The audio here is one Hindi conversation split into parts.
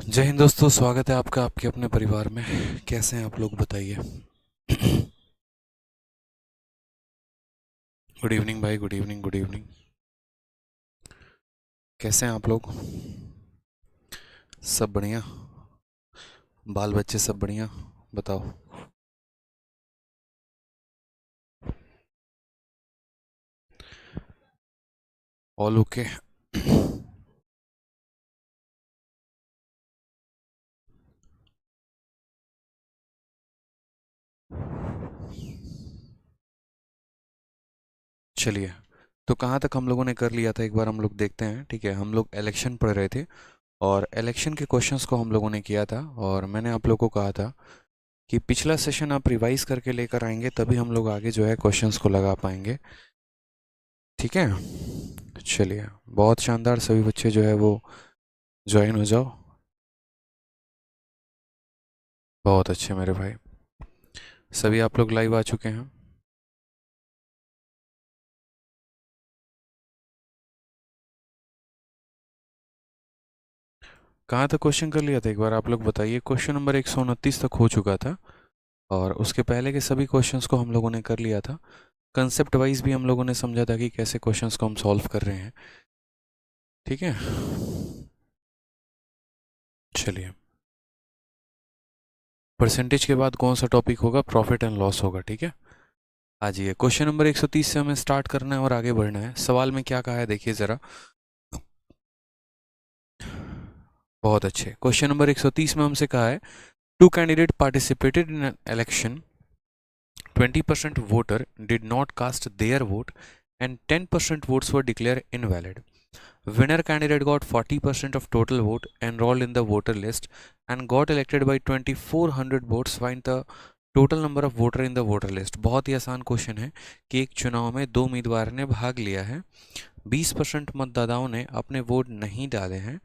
जय हिंद दोस्तों, स्वागत है आपका आपके अपने परिवार में। कैसे हैं आप लोग, बताइए। गुड इवनिंग भाई, गुड इवनिंग, गुड इवनिंग। कैसे हैं आप लोग? सब बढ़िया? बाल बच्चे सब बढ़िया? बताओ। All okay? चलिए, तो कहाँ तक हम लोगों ने कर लिया था, एक बार हम लोग देखते हैं। ठीक है, हम लोग इलेक्शन पढ़ रहे थे और इलेक्शन के क्वेश्चंस को हम लोगों ने किया था, और मैंने आप लोगों को कहा था कि पिछला सेशन आप रिवाइज करके लेकर आएंगे, तभी हम लोग आगे जो है क्वेश्चंस को लगा पाएंगे। ठीक है, चलिए, बहुत शानदार। सभी बच्चे जो है वो ज्वाइन हो जाओ। बहुत अच्छे मेरे भाई। सभी आप लोग लाइव आ चुके हैं? कहाँ तक क्वेश्चन कर लिया था, एक बार आप लोग बताइए। क्वेश्चन नंबर 129 तक हो चुका था, और उसके पहले के सभी क्वेश्चंस को हम लोगों ने कर लिया था। कंसेप्ट वाइज भी हम लोगों ने समझा था कि कैसे क्वेश्चंस को हम सॉल्व कर रहे हैं। ठीक है, चलिए। परसेंटेज के बाद कौन सा टॉपिक होगा? प्रॉफिट एंड लॉस होगा। ठीक है, आ जाइए। क्वेश्चन नंबर 130 से हमें स्टार्ट करना है और आगे बढ़ना है। सवाल में क्या कहा है देखिए ज़रा। बहुत अच्छे। क्वेश्चन नंबर 130 में हमसे कहा है, two candidate participated in an election, 20% voter did not cast their vote and 10% votes were declared invalid. Winner candidate got 40% of total vote enrolled in the voter list and got elected by 2400 votes. Find the total number of voter in the voter list. बहुत ही आसान क्वेश्चन है कि एक चुनाव में दो उम्मीदवार ने भाग लिया है, 20% मतदाताओं ने अपने वोट नहीं डाले हैं,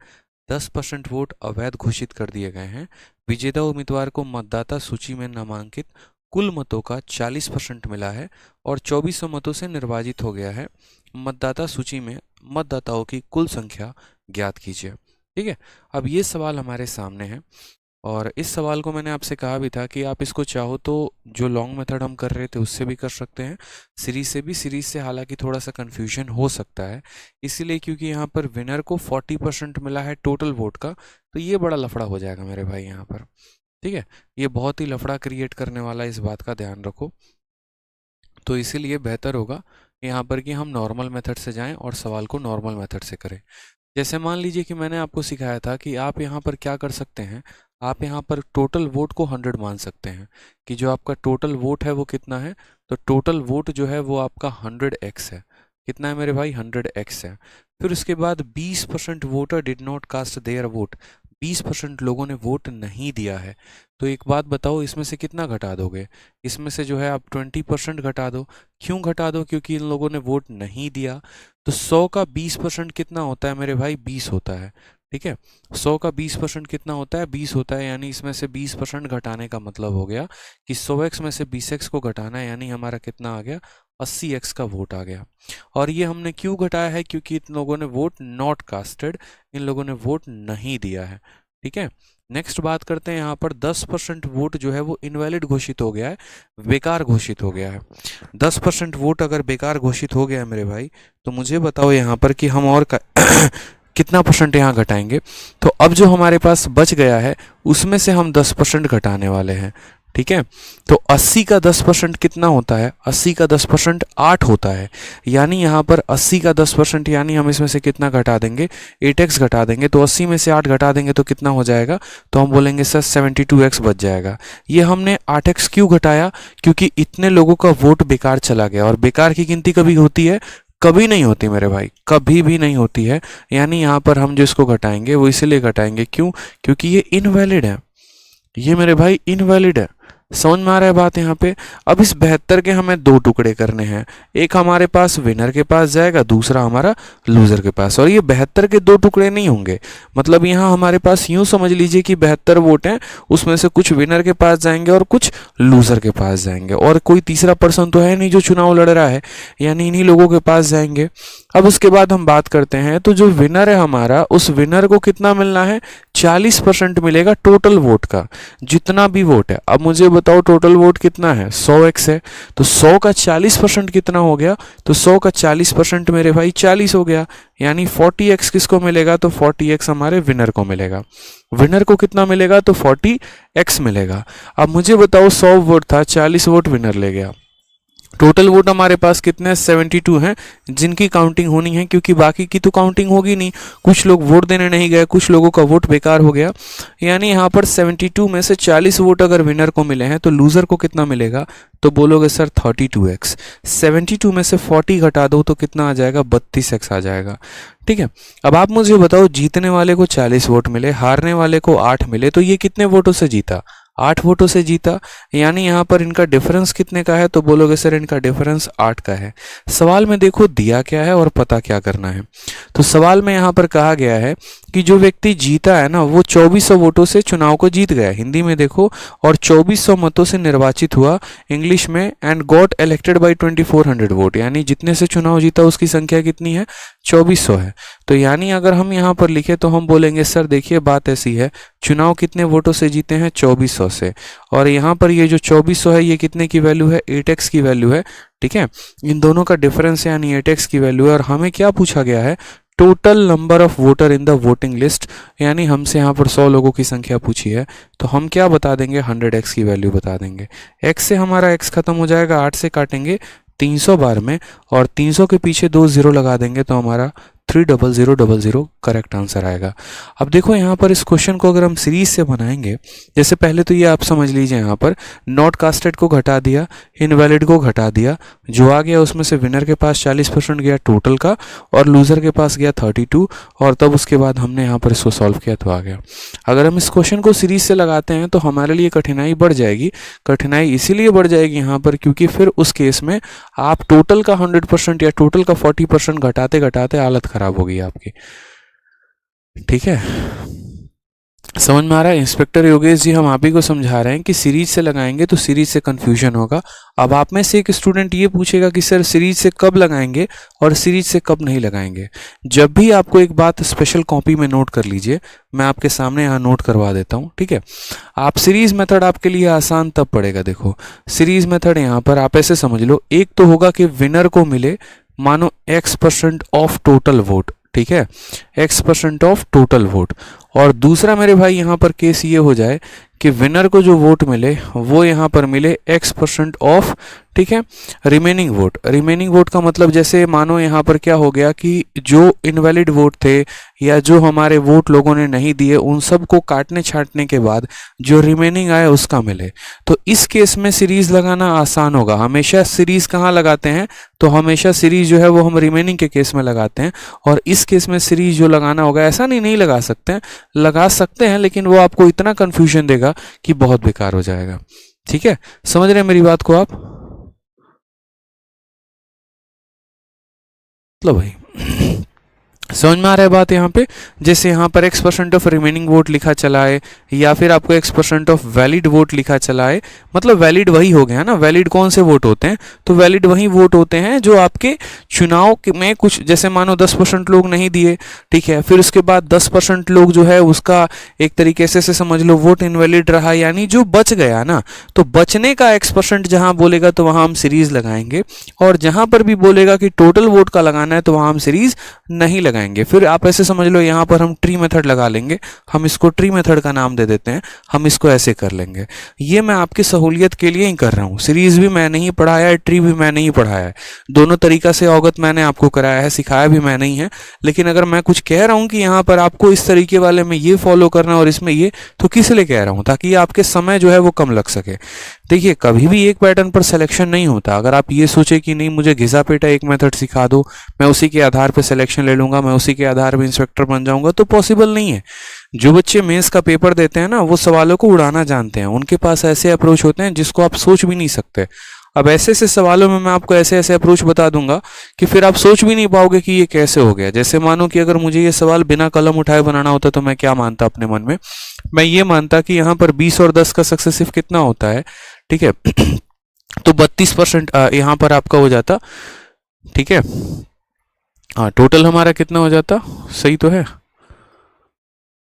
10% वोट अवैध घोषित कर दिए गए हैं। विजेता उम्मीदवार को मतदाता सूची में नामांकित कुल मतों का 40% मिला है और 2400 मतों से निर्वाचित हो गया है। मतदाता सूची में मतदाताओं की कुल संख्या ज्ञात कीजिए। ठीक है, अब ये सवाल हमारे सामने है, और इस सवाल को मैंने आपसे कहा भी था कि आप इसको चाहो तो जो लॉन्ग मेथड हम कर रहे थे उससे भी कर सकते हैं, सीरीज से भी। सीरीज से हालांकि थोड़ा सा कन्फ्यूजन हो सकता है, इसीलिए क्योंकि यहाँ पर विनर को 40% मिला है टोटल वोट का, तो ये बड़ा लफड़ा हो जाएगा मेरे भाई यहाँ पर। ठीक है, ये बहुत ही लफड़ा क्रिएट करने वाला, इस बात का ध्यान रखो। तो इसीलिए बेहतर होगा यहाँ पर कि हम नॉर्मल मेथड से जाएं और सवाल को नॉर्मल मेथड से करें। जैसे मान लीजिए कि मैंने आपको सिखाया था कि आप यहाँ पर क्या कर सकते हैं, आप यहाँ पर टोटल वोट को 100 मान सकते हैं कि जो आपका टोटल वोट है वो कितना है। तो टोटल वोट जो है वो आपका 100x है। कितना है मेरे भाई? 100x है। फिर उसके बाद 20% voter did not cast their vote, 20% लोगों ने वोट नहीं दिया है। तो एक बात बताओ, इसमें से कितना घटा दोगे? इसमें से जो है आप 20% घटा दो। क्यों घटा दो? क्योंकि इन लोगों ने वोट नहीं दिया। तो 100 का 20% कितना होता है मेरे भाई? 20 होता है। ठीक है, 100 का 20% कितना होता है? 20 होता है। यानी इसमें से 20% घटाने का मतलब हो गया कि 100x में से 20x को घटाना है, यानी हमारा कितना आ गया? 80x का वोट आ गया। और ये हमने क्यों घटाया है? क्योंकि इन लोगों ने वोट नॉट कास्टेड, इन लोगों ने वोट नहीं दिया है। ठीक है, नेक्स्ट बात करते हैं। यहाँ पर 10% वोट जो है वो इनवैलिड घोषित हो गया है, बेकार घोषित हो गया है। 10% वोट अगर बेकार घोषित हो गया है मेरे भाई, तो मुझे बताओ यहाँ पर कि हम और कितना परसेंट यहाँ घटाएंगे। तो अब जो हमारे पास बच गया है उसमें से हम 10% घटाने वाले हैं। ठीक है, तो 80 का 10% कितना होता है? 80 का 10% 8 होता है। यानी यहाँ पर 80 का 10% यानी हम इसमें से कितना घटा देंगे? 8x घटा देंगे। तो 80 में से 8 घटा देंगे तो कितना हो जाएगा? तो हम बोलेंगे सर 72x बच जाएगा। ये हमने 8x क्यों घटाया? क्योंकि इतने लोगों का वोट बेकार चला गया, और बेकार की गिनती कभी होती है? कभी नहीं होती मेरे भाई, कभी भी नहीं होती है। यानी यहाँ पर हम जो इसको घटाएंगे वो इसलिए घटाएंगे, क्यों? क्योंकि ये इनवैलिड है। ये मेरे भाई इनवैलिड है। समझ में आ रहा है बात यहाँ पे? अब इस 72 के हमें दो टुकड़े करने हैं, एक हमारे पास विनर के पास जाएगा, दूसरा हमारा लूजर के पास। और ये 72 के दो टुकड़े नहीं होंगे, मतलब यहाँ हमारे पास यूं समझ लीजिए कि 72 वोट हैं, उसमें से कुछ विनर के पास जाएंगे और कुछ लूजर के पास जाएंगे, और कोई तीसरा पर्सन तो है नहीं जो चुनाव लड़ रहा है, यानी इन्हीं लोगों के पास जाएंगे। अब उसके बाद हम बात करते हैं, तो जो विनर है हमारा, उस विनर को कितना मिलना है, 40% मिलेगा टोटल वोट का, जितना भी वोट है। अब मुझे बताओ टोटल वोट कितना है, 100x है, तो 100 का 40% कितना हो गया, तो 100 का 40% मेरे भाई 40 हो गया, यानी 40x किसको मिलेगा, तो 40x हमारे विनर को मिलेगा। विनर को कितना मिलेगा, तो 40x मिलेगा। अब मुझे बताओ 100 वोट था, 40 वोट विनर ले गया, टोटल वोट हमारे पास कितने 72 हैं, जिनकी काउंटिंग होनी है, क्योंकि बाकी की तो काउंटिंग होगी नहीं, कुछ लोग वोट देने नहीं गए, कुछ लोगों का वोट बेकार हो गया। यानी यहाँ पर 72 में से 40 वोट अगर विनर को मिले हैं तो लूजर को कितना मिलेगा, तो बोलोगे सर 32x। 72 में से 40 घटा दो तो कितना आ जाएगा, 32x आ जाएगा। ठीक है, अब आप मुझे बताओ जीतने वाले को 40 वोट मिले, हारने वाले को 8 मिले, तो ये कितने वोटों से जीता, 8 वोटों से जीता। यानी यहाँ पर इनका डिफरेंस कितने का है, तो बोलोगे सर इनका डिफरेंस 8 का है। सवाल में देखो दिया क्या है और पता क्या करना है। तो सवाल में यहाँ पर कहा गया है कि जो व्यक्ति जीता है ना, वो 2400 वोटों से चुनाव को जीत गया, हिंदी में देखो, और 2400 मतों से निर्वाचित हुआ, इंग्लिश में, and got elected by 2400 vote, यानी जितने से चुनाव जीता उसकी संख्या कितनी है, 2400 है। तो यानी अगर हम यहाँ पर लिखे तो हम बोलेंगे सर देखिए बात ऐसी है, चुनाव कितने वोटों से जीते हैं, 2400 से, और यहाँ पर ये जो 2400 है ये कितने की वैल्यू है, 8x की वैल्यू है। ठीक है, इन दोनों का डिफरेंस है, यानी 8x की वैल्यू है। और हमें क्या पूछा गया है, total number of voter in the voting list, यानी हमसे यहाँ पर 100 लोगों की संख्या पूछी है, तो हम क्या बता देंगे, 100x की वैल्यू बता देंगे। x से हमारा x खत्म हो जाएगा, 8 से काटेंगे 300 बार में, और 300 के पीछे 2 0 लगा देंगे तो हमारा 30000 करेक्ट आंसर आएगा। अब देखो यहाँ पर इस क्वेश्चन को अगर हम सीरीज से बनाएंगे, जैसे पहले तो ये आप समझ लीजिए, यहाँ पर नॉट कास्टेड को घटा दिया, इनवैलिड को घटा दिया, जो आ गया उसमें से विनर के पास 40% गया टोटल का, और लूजर के पास गया 32, और तब उसके बाद हमने यहाँ पर इसको सॉल्व किया तो आ गया। अगर हम इस क्वेश्चन को सीरीज से लगाते हैं तो हमारे लिए कठिनाई बढ़ जाएगी। कठिनाई इसीलिए बढ़ जाएगी यहाँ पर क्योंकि फिर उस केस में आप टोटल का 100% या टोटल का 40% घटाते घटाते हालत खराब होगी आपकी। ठीक है, समझ में आ रहा है। इंस्पेक्टर योगेश जी, हम आप ही को समझा रहे हैं कि सीरीज से लगाएंगे तो सीरीज से कंफ्यूजन होगा। अब आप में से एक स्टूडेंट ये पूछेगा कि सर सीरीज से कब लगाएंगे और सीरीज से कब नहीं लगाएंगे। जब भी आपको एक बात स्पेशल कॉपी में नोट कर लीजिए, मैं आपके सामने यहाँ नोट करवा देता हूँ। ठीक है, आप सीरीज मेथड आपके लिए आसान तब पड़ेगा। देखो सीरीज मेथड यहाँ पर आप ऐसे समझ लो, एक तो होगा कि विनर को मिले मानो x% ऑफ टोटल वोट, ठीक है, x% ऑफ टोटल वोट, और दूसरा मेरे भाई यहाँ पर केस ये हो जाए कि विनर को जो वोट मिले वो यहाँ पर मिले x% ऑफ, ठीक है, रिमेनिंग वोट। रिमेनिंग वोट का मतलब जैसे मानो यहाँ पर क्या हो गया कि जो इनवैलिड वोट थे या जो हमारे वोट लोगों ने नहीं दिए उन सब को काटने छांटने के बाद जो रिमेनिंग आए उसका मिले। तो इस केस में सीरीज लगाना आसान होगा। हमेशा सीरीज कहाँ लगाते हैं, तो हमेशा सीरीज जो है वो हम रिमेनिंग के केस में लगाते हैं, और इस केस में सीरीज जो लगाना होगा, ऐसा नहीं लगा सकते हैं, लगा सकते हैं लेकिन वो आपको इतना कंफ्यूजन देगा कि बहुत बेकार हो जाएगा। ठीक है, समझ रहे हैं मेरी बात को आप? लो भाई समझ में आ रहा है बात यहाँ पे। जैसे यहाँ पर x% ऑफ रिमेनिंग वोट लिखा चला है, या फिर आपको x% ऑफ वैलिड वोट लिखा चला है, मतलब वैलिड वही हो गया ना। वैलिड कौन से वोट होते हैं, तो वैलिड वही वोट होते हैं जो आपके चुनाव में कुछ, जैसे मानो 10% लोग नहीं दिए, ठीक है, फिर उसके बाद 10% लोग जो है उसका एक तरीके से समझ लो वोट इनवैलिड रहा, यानी जो बच गया ना, तो बचने का x% जहाँ बोलेगा तो वहाँ हम सीरीज लगाएंगे, और जहाँ पर भी बोलेगा कि टोटल वोट का लगाना है तो वहाँ हम सीरीज नहीं लगाएंगे। फिर आप ऐसे समझ लो यहाँ पर हम ट्री मेथड लगा लेंगे, हम इसको ट्री मेथड का नाम दे देते हैं, हम इसको ऐसे कर लेंगे। ये मैं आपकी सहूलियत के लिए ही कर रहा हूँ। सीरीज भी मैंने ही पढ़ाया है, ट्री भी मैंने ही पढ़ाया है, दोनों तरीका से अवगत मैंने आपको कराया है, सिखाया भी मैंने ही है। लेकिन अगर मैं कुछ कह रहा हूँ कि यहाँ पर आपको इस तरीके वाले में ये फॉलो करना और इसमें ये, तो किस लिए कह रहा हूँ, ताकि आपके समय जो है वो कम लग सके। देखिए कभी भी एक पैटर्न पर सिलेक्शन नहीं होता। अगर आप ये सोचे कि नहीं मुझे घिसा पेटा एक मेथड सिखा दो, मैं उसी के आधार पर सिलेक्शन ले लूंगा, मैं उसी के आधार पर इंस्पेक्टर बन जाऊंगा, तो पॉसिबल नहीं है। जो बच्चे मेंस का पेपर देते हैं ना, वो सवालों को उड़ाना जानते हैं, उनके पास ऐसे अप्रोच होते हैं जिसको आप सोच भी नहीं सकते। अब ऐसे ऐसे सवालों में मैं आपको ऐसे ऐसे अप्रोच बता दूंगा कि फिर आप सोच भी नहीं पाओगे कि ये कैसे हो गया। जैसे मानो कि अगर मुझे ये सवाल बिना कलम उठाए बनाना होता तो मैं क्या मानता अपने मन में, मैं ये मानता कि यहाँ पर 20 और 10 का सक्सेसिव कितना होता है, ठीक है, तो 32% यहाँ पर आपका हो जाता, ठीक है, हाँ, टोटल हमारा कितना हो जाता, सही तो है।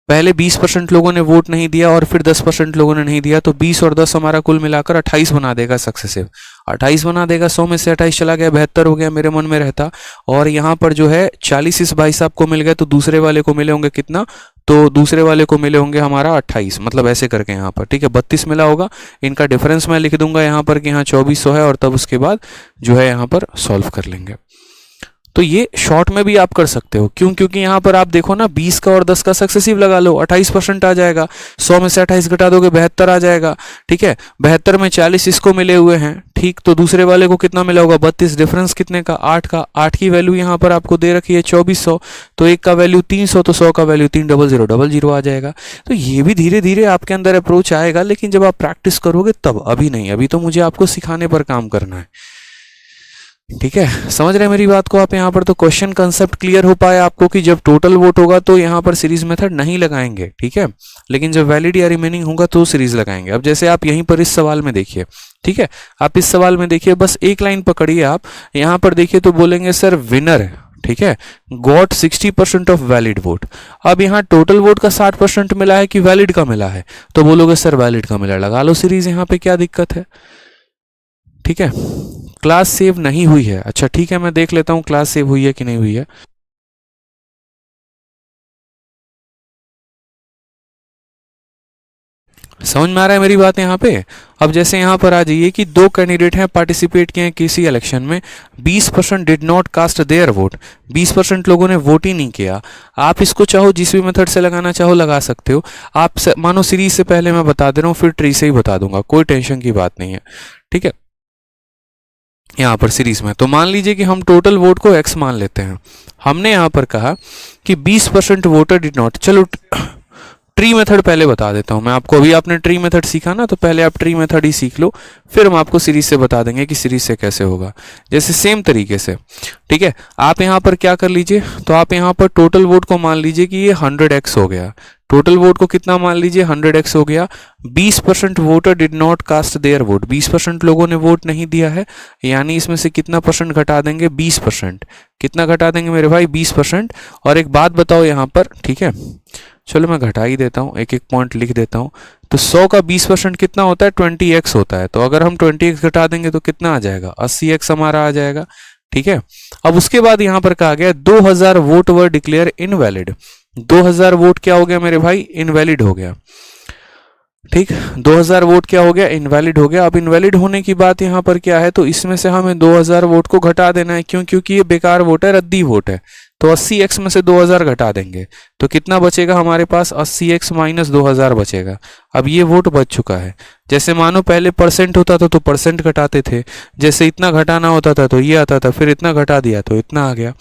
पहले 20% लोगों ने वोट नहीं दिया और फिर 10% लोगों ने नहीं दिया, तो 20 और 10 हमारा कुल मिलाकर 28 बना देगा सक्सेसिव। 28 बना देगा, 100 में से 28 चला गया, 72 हो गया मेरे मन में रहता। और यहाँ पर जो है 40 इस भाई साहब को मिल गए, तो दूसरे वाले को मिले होंगे कितना, तो दूसरे वाले को मिले होंगे हमारा 28, मतलब ऐसे करके यहाँ पर, ठीक है, 32 मिला होगा। इनका डिफरेंस मैं लिख दूंगा यहाँ पर कि यहाँ 2400 है, और तब उसके बाद जो है यहाँ पर सॉल्व कर लेंगे। तो ये शॉर्ट में भी आप कर सकते हो, क्यों, क्योंकि यहाँ पर आप देखो ना, 20 का और 10 का सक्सेसिव लगा लो, 28% आ जाएगा। 100 में से 28 घटा दोगे 72 आ जाएगा, ठीक है। 72 में 40 इसको मिले हुए हैं, ठीक, तो दूसरे वाले को कितना मिला होगा, 32। डिफरेंस कितने का, 8 का। 8 की वैल्यू यहाँ पर आपको दे रखी है 2400, तो एक का वैल्यू 300, तो 100 का वैल्यू 30000 आ जाएगा। तो ये भी धीरे धीरे आपके अंदर अप्रोच आएगा, लेकिन जब आप प्रैक्टिस करोगे तब, अभी नहीं, अभी तो मुझे आपको सिखाने पर काम करना है, ठीक है। समझ रहे हैं मेरी बात को आप? यहाँ पर तो क्वेश्चन कंसेप्ट क्लियर हो पाया आपको कि जब टोटल वोट होगा तो यहाँ पर सीरीज मेथड नहीं लगाएंगे, ठीक है, लेकिन जब वैलिड या रिमेनिंग होगा तो सीरीज लगाएंगे। अब जैसे आप यहीं पर इस सवाल में देखिए, ठीक है, आप इस सवाल में देखिए, बस एक लाइन पकड़िए आप, यहाँ पर देखिए तो बोलेंगे सर विनर, ठीक है, गॉट 60% ऑफ वैलिड वोट। अब यहाँ टोटल वोट का 60% मिला है कि वैलिड का मिला है, तो बोलोगे सर वैलिड का मिला, लगा लो सीरीज, यहाँ पे क्या दिक्कत है, ठीक है। क्लास सेव नहीं हुई है, अच्छा ठीक है, मैं देख लेता हूं क्लास सेव हुई है कि नहीं हुई है। समझ में आ रहा है मेरी बात यहाँ पे? अब जैसे यहाँ पर आ जाइए कि दो कैंडिडेट हैं, पार्टिसिपेट किए हैं किसी इलेक्शन में, 20% did not cast their vote, 20% लोगों ने वोट ही नहीं किया। आप इसको चाहो जिस भी मेथड से लगाना चाहो लगा सकते हो। आप मानो सीरीज से पहले मैं बता दे रहा हूँ, फिर ट्री से ही बता दूंगा, कोई टेंशन की बात नहीं है, ठीक है। यहाँ पर सीरीज में तो मान लीजिए कि हम टोटल वोट को x मान लेते हैं। हमने यहाँ पर कहा कि 20% वोटर डिड नॉट, चलो ट्री मेथड पहले बता देता हूँ मैं आपको। अभी आपने ट्री मेथड सीखा ना, तो पहले आप ट्री मेथड ही सीख लो, फिर हम आपको सीरीज से बता देंगे कि सीरीज से कैसे होगा। जैसे सेम तरीके से, ठीक है, आप यहाँ पर क्या कर लीजिए, तो आप यहाँ पर टोटल वोट को मान लीजिए कि ये 100x हो गया। टोटल वोट को कितना मान लीजिए, 100x हो गया। 20% voter did not cast their vote, 20% लोगों ने वोट नहीं दिया है, यानी इसमें से कितना परसेंट घटा देंगे, 20%। कितना घटा देंगे मेरे भाई, 20%। और एक बात बताओ यहाँ पर, ठीक है, चलो मैं घटा ही देता हूँ, एक एक पॉइंट लिख देता हूँ। तो 100 का 20% कितना होता है, 20x होता है। तो अगर हम 20x घटा देंगे तो कितना आ जाएगा, 80x हमारा आ जाएगा, ठीक है। अब उसके बाद यहाँ पर कहा गया 2000 वोट वर डिक्लेयर इनवैलिड। 2000 वोट क्या हो गया मेरे भाई, इनवैलिड हो गया, ठीक। 2000 वोट क्या हो गया, इनवैलिड हो गया। अब इनवैलिड होने की बात यहाँ पर क्या है, तो इसमें से हमें 2000 वोट को घटा देना है, क्यों, क्योंकि ये बेकार वोट है, रद्दी वोट है। तो 80x में से 2000 घटा देंगे तो कितना बचेगा हमारे पास, 80x माइनस 2000 बचेगा। अब ये वोट बच चुका है। जैसे मानो पहले परसेंट होता था तो परसेंट घटाते थे, जैसे इतना घटाना होता था तो ये आता था, फिर इतना घटा दिया तो इतना आ गया,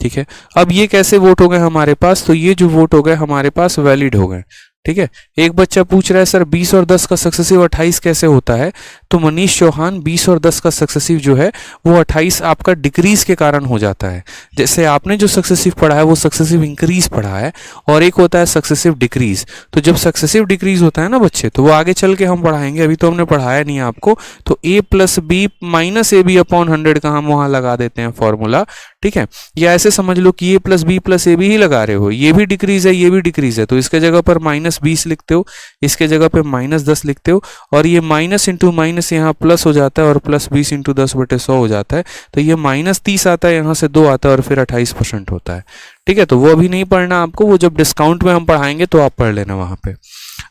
ठीक है। अब ये कैसे वोट हो गए हमारे पास, तो ये जो वोट हो गए हमारे पास वैलिड हो गए, ठीक है। एक बच्चा पूछ रहा है सर 20 और 10 का सक्सेसिव 28 कैसे होता है, तो मनीष चौहान 20 और 10 का सक्सेसिव जो है वो 28 आपका डिक्रीज के कारण हो जाता है। जैसे आपने जो सक्सेसिव पढ़ा है वो सक्सेसिव इंक्रीज पढ़ा है, और एक होता है सक्सेसिव डिक्रीज। तो जब सक्सेसिव डिक्रीज होता है ना बच्चे, तो वो आगे चल के हम पढ़ाएंगे, अभी तो हमने पढ़ाया नहीं आपको। तो a plus B minus A B upon 100 का हम वहां लगा देते हैं फॉर्मूला, ठीक है। या ऐसे समझ लो कि a plus B plus A B ही लगा रहे हो, ये भी डिक्रीज है ये भी डिक्रीज है, तो इसके जगह पर -20 लिखते हो, इसके जगह पे -10 लिखते हो, और ये माइनस इंटू माइनस यहाँ प्लस हो जाता है, और प्लस 20 इंटू 10/100 हो जाता है। तो ये -30 आता है, यहाँ से 2 आता है, और फिर 28% होता है, ठीक है। तो वो अभी नहीं पढ़ना आपको, वो जब डिस्काउंट में हम पढ़ाएंगे तो आप पढ़ लेना वहां पे।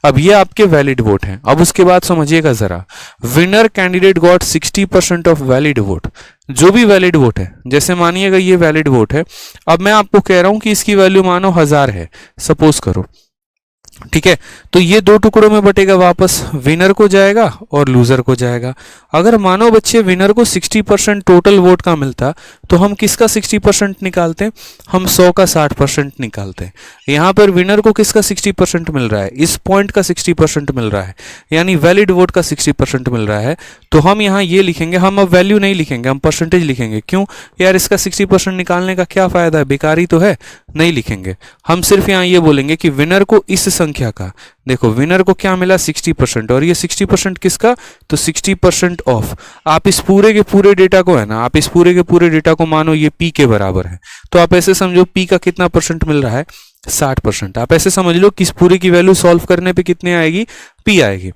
अब ये आपके वैलिड वोट हैं। अब उसके बाद समझिएगा जरा, winner candidate got 60% of valid vote. जो भी वैलिड वोट है, जैसे मानिएगा ये वैलिड वोट है, अब मैं आपको कह रहा हूं कि इसकी वैल्यू मानो 1000 है, सपोज करो, ठीक है। तो ये दो टुकड़ों में बटेगा वापस, विनर को जाएगा और लूजर को जाएगा। अगर मानो बच्चे विनर को 60% टोटल वोट का मिलता, तो हम किसका 60% निकालते हैं, हम 100 का 60% निकालते हैं। यहाँ पर विनर को किसका 60% मिल रहा है, इस पॉइंट का 60% मिल रहा है, यानी वैलिड वोट का 60% मिल रहा है। तो हम यहाँ ये लिखेंगे, हम अब वैल्यू नहीं लिखेंगे, हम परसेंटेज लिखेंगे। क्यों यार, इसका 60% निकालने का क्या फायदा है, बेकारी तो है, नहीं लिखेंगे। हम सिर्फ यहाँ ये बोलेंगे कि विनर को इस संख्या का, देखो विनर को क्या मिला 60%, और ये 60% किसका, तो 60% ऑफ, आप इस पूरे के पूरे डेटा को है ना, आप इस पूरे के पूरे डेटा को मानो ये पी के बराबर है, तो आप ऐसे समझो पी का कितना परसेंट मिल रहा है, 60%। आप ऐसे समझ लो कि इस पूरे की वैल्यू सॉल्व करने पे कितने आएगी, पी आएगी।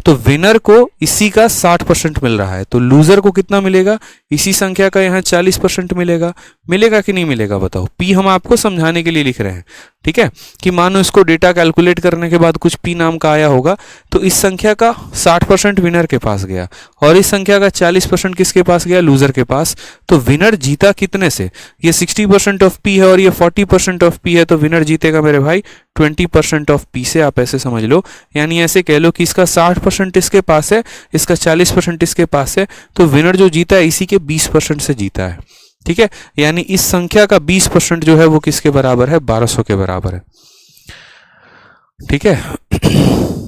तो विनर को इसी का 60% मिल रहा है, तो लूजर को कितना मिलेगा, इसी संख्या का यहाँ 40% मिलेगा। मिलेगा कि नहीं मिलेगा बताओ, पी हम आपको समझाने के लिए लिख रहे हैं, ठीक है, कि मानो इसको डेटा कैलकुलेट करने के बाद कुछ पी नाम का आया होगा, तो इस संख्या का 60% विनर के पास गया और इस संख्या का 40% किसके पास गया, लूजर के पास। तो विनर जीता कितने से, ये 60% ऑफ पी है और ये 40% ऑफ पी है, तो विनर जीतेगा मेरे भाई 20% ऑफ पी से, आप ऐसे समझ लो। यानी ऐसे कह लो कि इसका 60% इसके पास है, इसका 40% इसके पास है, तो विनर जो जीता है इसी के 20% से जीता है, ठीक है। यानी इस संख्या का 20% जो है वो किसके बराबर है, 1200 के बराबर है, ठीक है।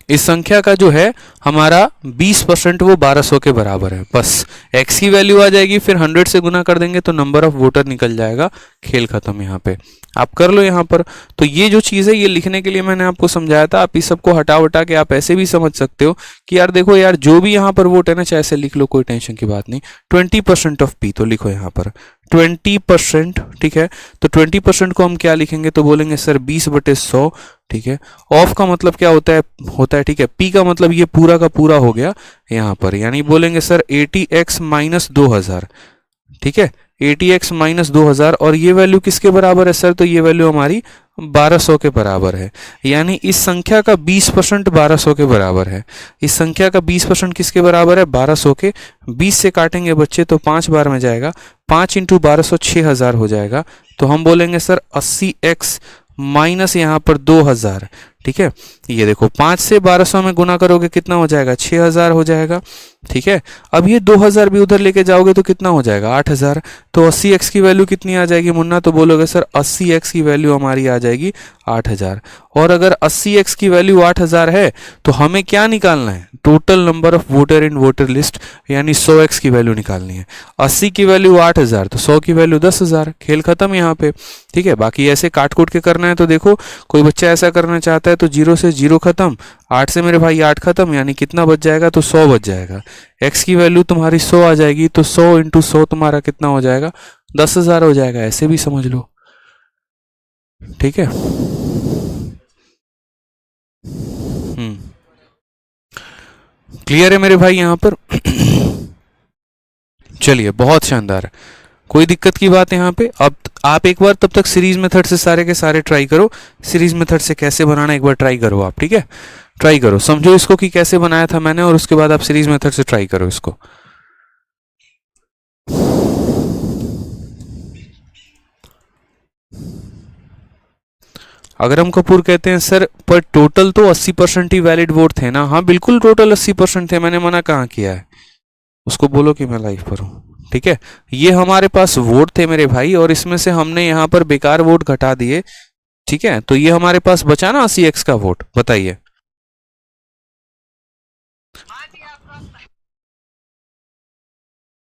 इस संख्या का जो है हमारा 20% वो 1200 के बराबर है। बस x की वैल्यू आ जाएगी, फिर 100 से गुना कर देंगे तो नंबर ऑफ वोटर निकल जाएगा, खेल खत्म। यहाँ पे आप कर लो यहाँ पर। तो ये जो चीज़ है ये लिखने के लिए मैंने आपको समझाया था, आप इस सबको हटा वटा के आप ऐसे भी समझ सकते हो कि यार देखो यार जो भी यहाँ पर वोट है ना, चाहे ऐसे लिख लो, कोई टेंशन की बात नहीं। 20% ऑफ पी, तो लिखो यहाँ पर 20%, ठीक है। तो 20% को हम क्या लिखेंगे, तो बोलेंगे सर 20/100, ठीक है। ऑफ का मतलब क्या होता है, ठीक है। पी का मतलब ये पूरा का पूरा हो गया यहाँ पर, यानी बोलेंगे सर 80x माइनस 2000, ठीक है। 80x माइनस 2000, और ये वैल्यू किसके बराबर है सर, तो ये वैल्यू हमारी 1200 के बराबर है। यानी इस संख्या का 20% 1200 के बराबर है। इस संख्या का 20% किसके बराबर है, 1200 के। 20 से काटेंगे बच्चे तो 5 बार में जाएगा, 5 इंटू 1200 6000 हो जाएगा। तो हम बोलेंगे सर 80x माइनस यहाँ पर 2000, ठीक है। ये देखो 5 से 1200 में गुना करोगे कितना हो जाएगा, 6000 हो जाएगा, ठीक है। अब ये 2000 भी उधर लेके जाओगे तो कितना हो जाएगा, 8000। तो 80x की वैल्यू कितनी आ जाएगी मुन्ना, तो बोलोगे सर 80x की वैल्यू हमारी आ जाएगी 8000। और अगर 80x की वैल्यू 8000 है तो हमें क्या निकालना है, total number of voter in voter list, यानी 100x की वैल्यू निकालनी है। 80 की वैल्यू 8000, तो 100 की वैल्यू 10000, खेल खत्म यहाँ पे, ठीक है। बाकी ऐसे काट कूट के करना है, तो देखो कोई बच्चा ऐसा करना चाहता है तो 0 से 0 खत्म, 8 से मेरे भाई 8 खत्म, यानी कितना बच जाएगा, तो 100 बच जाएगा। x की वैल्यू तुम्हारी 100 आ जाएगी, तो 100 इंटू 100 तुम्हारा कितना हो जाएगा, 10,000 हो जाएगा, ऐसे भी समझ लो, ठीक है। क्लियर है मेरे भाई यहाँ पर। चलिए बहुत शानदार, कोई दिक्कत की बात है यहाँ पे। अब आप एक बार तब तक सीरीज मेथड से सारे के सारे ट्राई करो, सीरीज मेथड से कैसे बनाना एक बार ट्राई करो आप, ठीक है। ट्राई करो, समझो इसको कि कैसे बनाया था मैंने, और उसके बाद आप सीरीज मेथड से ट्राई करो इसको। अगरम कपूर कहते हैं सर पर टोटल तो 80% ही वैलिड वोट थे ना। हाँ बिल्कुल टोटल 80% थे, मैंने मना कहाँ किया है, उसको बोलो कि मैं लाइव पर हूँ, ठीक है। ये हमारे पास वोट थे मेरे भाई, और इसमें से हमने यहाँ पर बेकार वोट घटा दिए, ठीक है। तो ये हमारे पास बचा ना 80x का वोट, बताइए।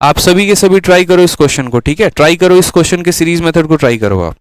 आप सभी के सभी ट्राई करो इस क्वेश्चन को, ठीक है। ट्राई करो इस क्वेश्चन के सीरीज मेथड को, ट्राई करो आप।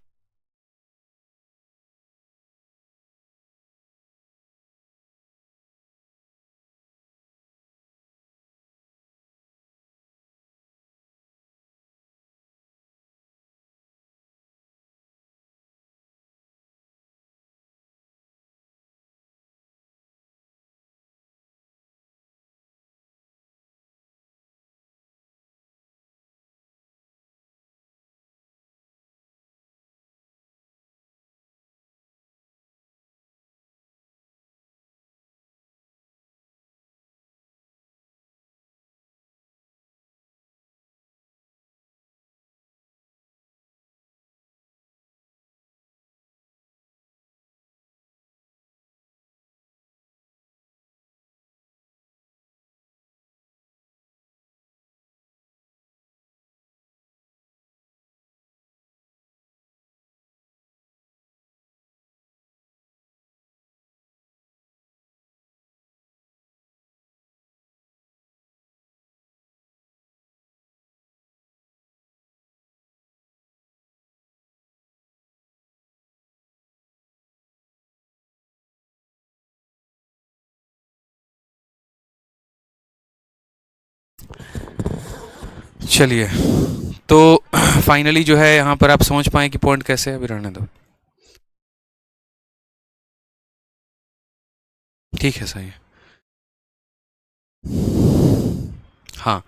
चलिए, तो फाइनली जो है यहाँ पर आप समझ पाए कि पॉइंट कैसे है, अभी रहने दो। ठीक है, सही है। हाँ,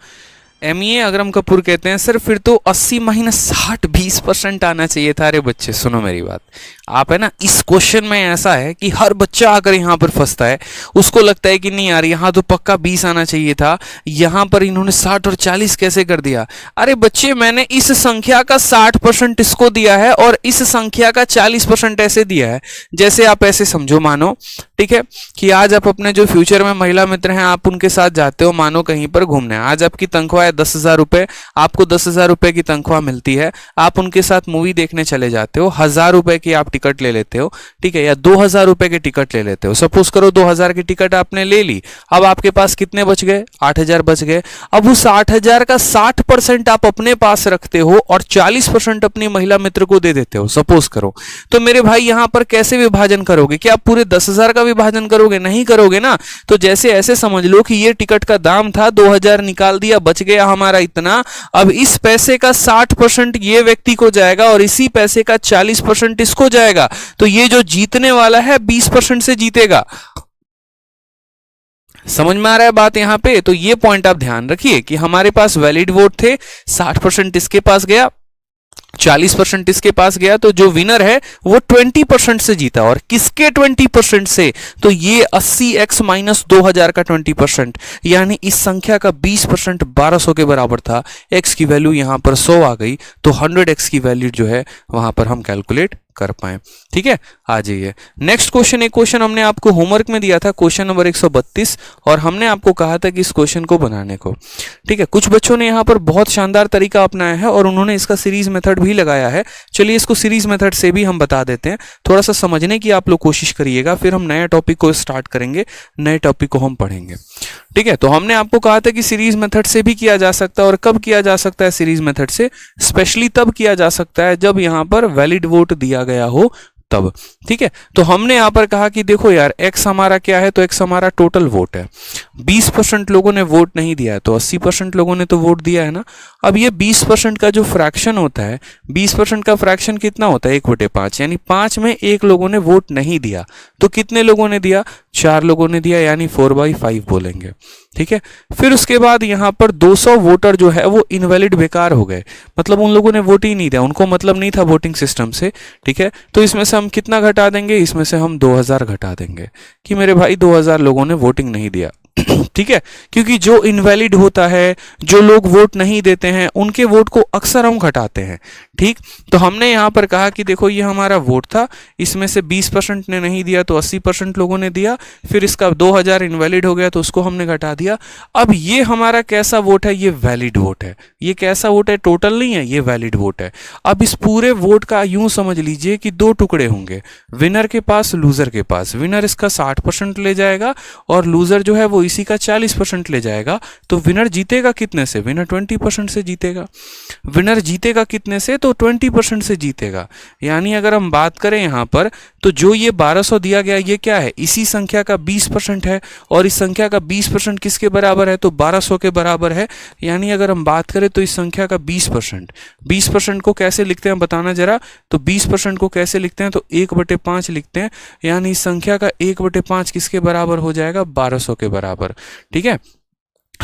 एमईए अगरम कपूर कहते हैं सर फिर तो 80 माइनस 60 20% आना चाहिए था। अरे बच्चे सुनो मेरी बात, आप है ना, इस क्वेश्चन में ऐसा है कि हर बच्चा आकर यहाँ पर फंसता है, उसको लगता है कि नहीं यार यहाँ तो पक्का 20 आना चाहिए था, यहाँ पर इन्होंने 60 और 40 कैसे कर दिया। अरे बच्चे मैंने इस संख्या का 60% इसको दिया है और इस संख्या का 40% ऐसे दिया है। जैसे आप ऐसे समझो, मानो ठीक है कि आज आप अपने जो फ्यूचर में महिला मित्र हैं आप उनके साथ जाते हो, मानो कहीं पर घूमने। आज आपकी तनख्वाह है 10,000 रुपए, आपको 10,000 रुपए की तनख्वाह मिलती है, आप उनके साथ मूवी देखने चले जाते हो, 1,000 रुपए की आप टिकट ले लेते हो, ठीक है, या 2,000 रुपए की टिकट ले लेते हो। सपोज करो 2,000 की टिकट आपने ले ली, अब आपके पास कितने बच गए, 8,000 बच गए। अब उस 8,000 का 60% आप अपने पास रखते हो और 40% अपनी महिला मित्र को दे देते हो, सपोज करो। तो मेरे भाई यहां पर कैसे विभाजन करोगे? क्या आप पूरे 10,000 का विभाजन करोगे? नहीं करोगे ना। तो जैसे ऐसे समझ लो कि ये टिकट का दाम था 2,000, निकाल दिया, बच गया हमारा इतना। अब इस पैसे का 60% ये व्यक्ति को जाएगा और इसी पैसे का 40% इसको जाएगा। तो ये जो जीतने वाला है 20% से जीतेगा। समझ में आ रहा है बात यहां पे? तो ये पॉइंट आप ध्यान रखिए कि हमारे पास वैलिड वोट थे, 60% इसके पास गया, 40% इसके पास गया, तो जो विनर है वो 20% से जीता। और किसके 20% से? तो ये 80x माइनस 2,000 का 20%, यानी इस संख्या का 20% 1,200 के बराबर था। x की वैल्यू यहां पर 100 आ गई, तो 100x की वैल्यू जो है वहां पर हम कैलकुलेट कर पाए। ठीक है, आ जाइए नेक्स्ट क्वेश्चन। एक क्वेश्चन हमने आपको होमवर्क में दिया था, क्वेश्चन नंबर 132, और हमने आपको कहा था कि इस क्वेश्चन को बनाने को, ठीक है, कुछ बच्चों ने यहाँ पर बहुत शानदार तरीका अपनाया है और उन्होंने इसका सीरीज मेथड भी लगाया है। चलिए इसको सीरीज मेथड से भी हम बता देते हैं, थोड़ा सा समझने की आप लोग कोशिश करिएगा, फिर हम नया टॉपिक को स्टार्ट करेंगे, नए टॉपिक को हम पढ़ेंगे। ठीक है, तो हमने आपको कहा था कि सीरीज मेथड से भी किया जा सकता है, और कब किया जा सकता है सीरीज मेथड से? स्पेशली तब किया जा सकता है जब यहां पर वैलिड वोट दिया गया हो तब। ठीक है, तो हमने यहां पर कहा कि देखो यार x हमारा क्या है, तो x हमारा टोटल वोट है। 20% लोगों ने वोट नहीं दिया है, तो 80% लोगों ने तो वोट दिया है ना। अब ये 20% का जो फ्रैक्शन होता है, 20% का फ्रैक्शन कितना होता है? 1/5, यानी 5 में 1 लोगों ने वोट नहीं दिया। तो कितने लोगों ने दिया? 4 लोगों ने दिया, यानी 4/5 बोलेंगे। ठीक है, फिर उसके बाद यहां पर 200 वोटर जो है वो इनवैलिड, बेकार हो गए, मतलब उन लोगों ने वोट ही नहीं दिया, उनको मतलब नहीं था वोटिंग सिस्टम से। ठीक है, तो इसमें से हम कितना घटा देंगे? इसमें से हम 2,000 घटा देंगे कि मेरे भाई 2,000 लोगों ने वोटिंग नहीं दिया। ठीक है, क्योंकि जो इनवैलिड होता है, जो लोग वोट नहीं देते हैं, उनके वोट को अक्सर हम घटाते हैं। ठीक, तो हमने यहां पर कहा कि देखो ये हमारा वोट था, इसमें से 20% ने नहीं दिया, तो 80% लोगों ने दिया, फिर इसका 2,000 इनवैलिड हो गया, तो उसको हमने घटा दिया। अब ये हमारा कैसा वोट है? ये वैलिड वोट है। ये कैसा वोट है? टोटल नहीं है, ये वैलिड वोट है। अब इस पूरे वोट का यूं समझ लीजिए कि 2 टुकड़े होंगे, विनर के पास, लूजर के पास। विनर इसका 60% ले जाएगा और लूजर जो है वो इसी का 40% ले जाएगा। तो विनर जीतेगा कितने से? विनर 20% से जीतेगा। विनर जीतेगा कितने से? तो 20% से जीतेगा। यानी अगर हम बात करें यहां पर, तो जो ये 1,200 दिया गया, ये क्या है? इसी संख्या का 20% है, और इस संख्या का 20% किसके बराबर है? तो 1,200 के बराबर है। यानी अगर हम बात करें तो इस संख्या का 20% को कैसे लिखते हैं बताना जरा? तो 20% को कैसे लिखते हैं? तो 1/5 लिखते हैं। यानी इस संख्या का 1/5 किसके बराबर हो जाएगा? 1,200 के बराबर। ठीक है,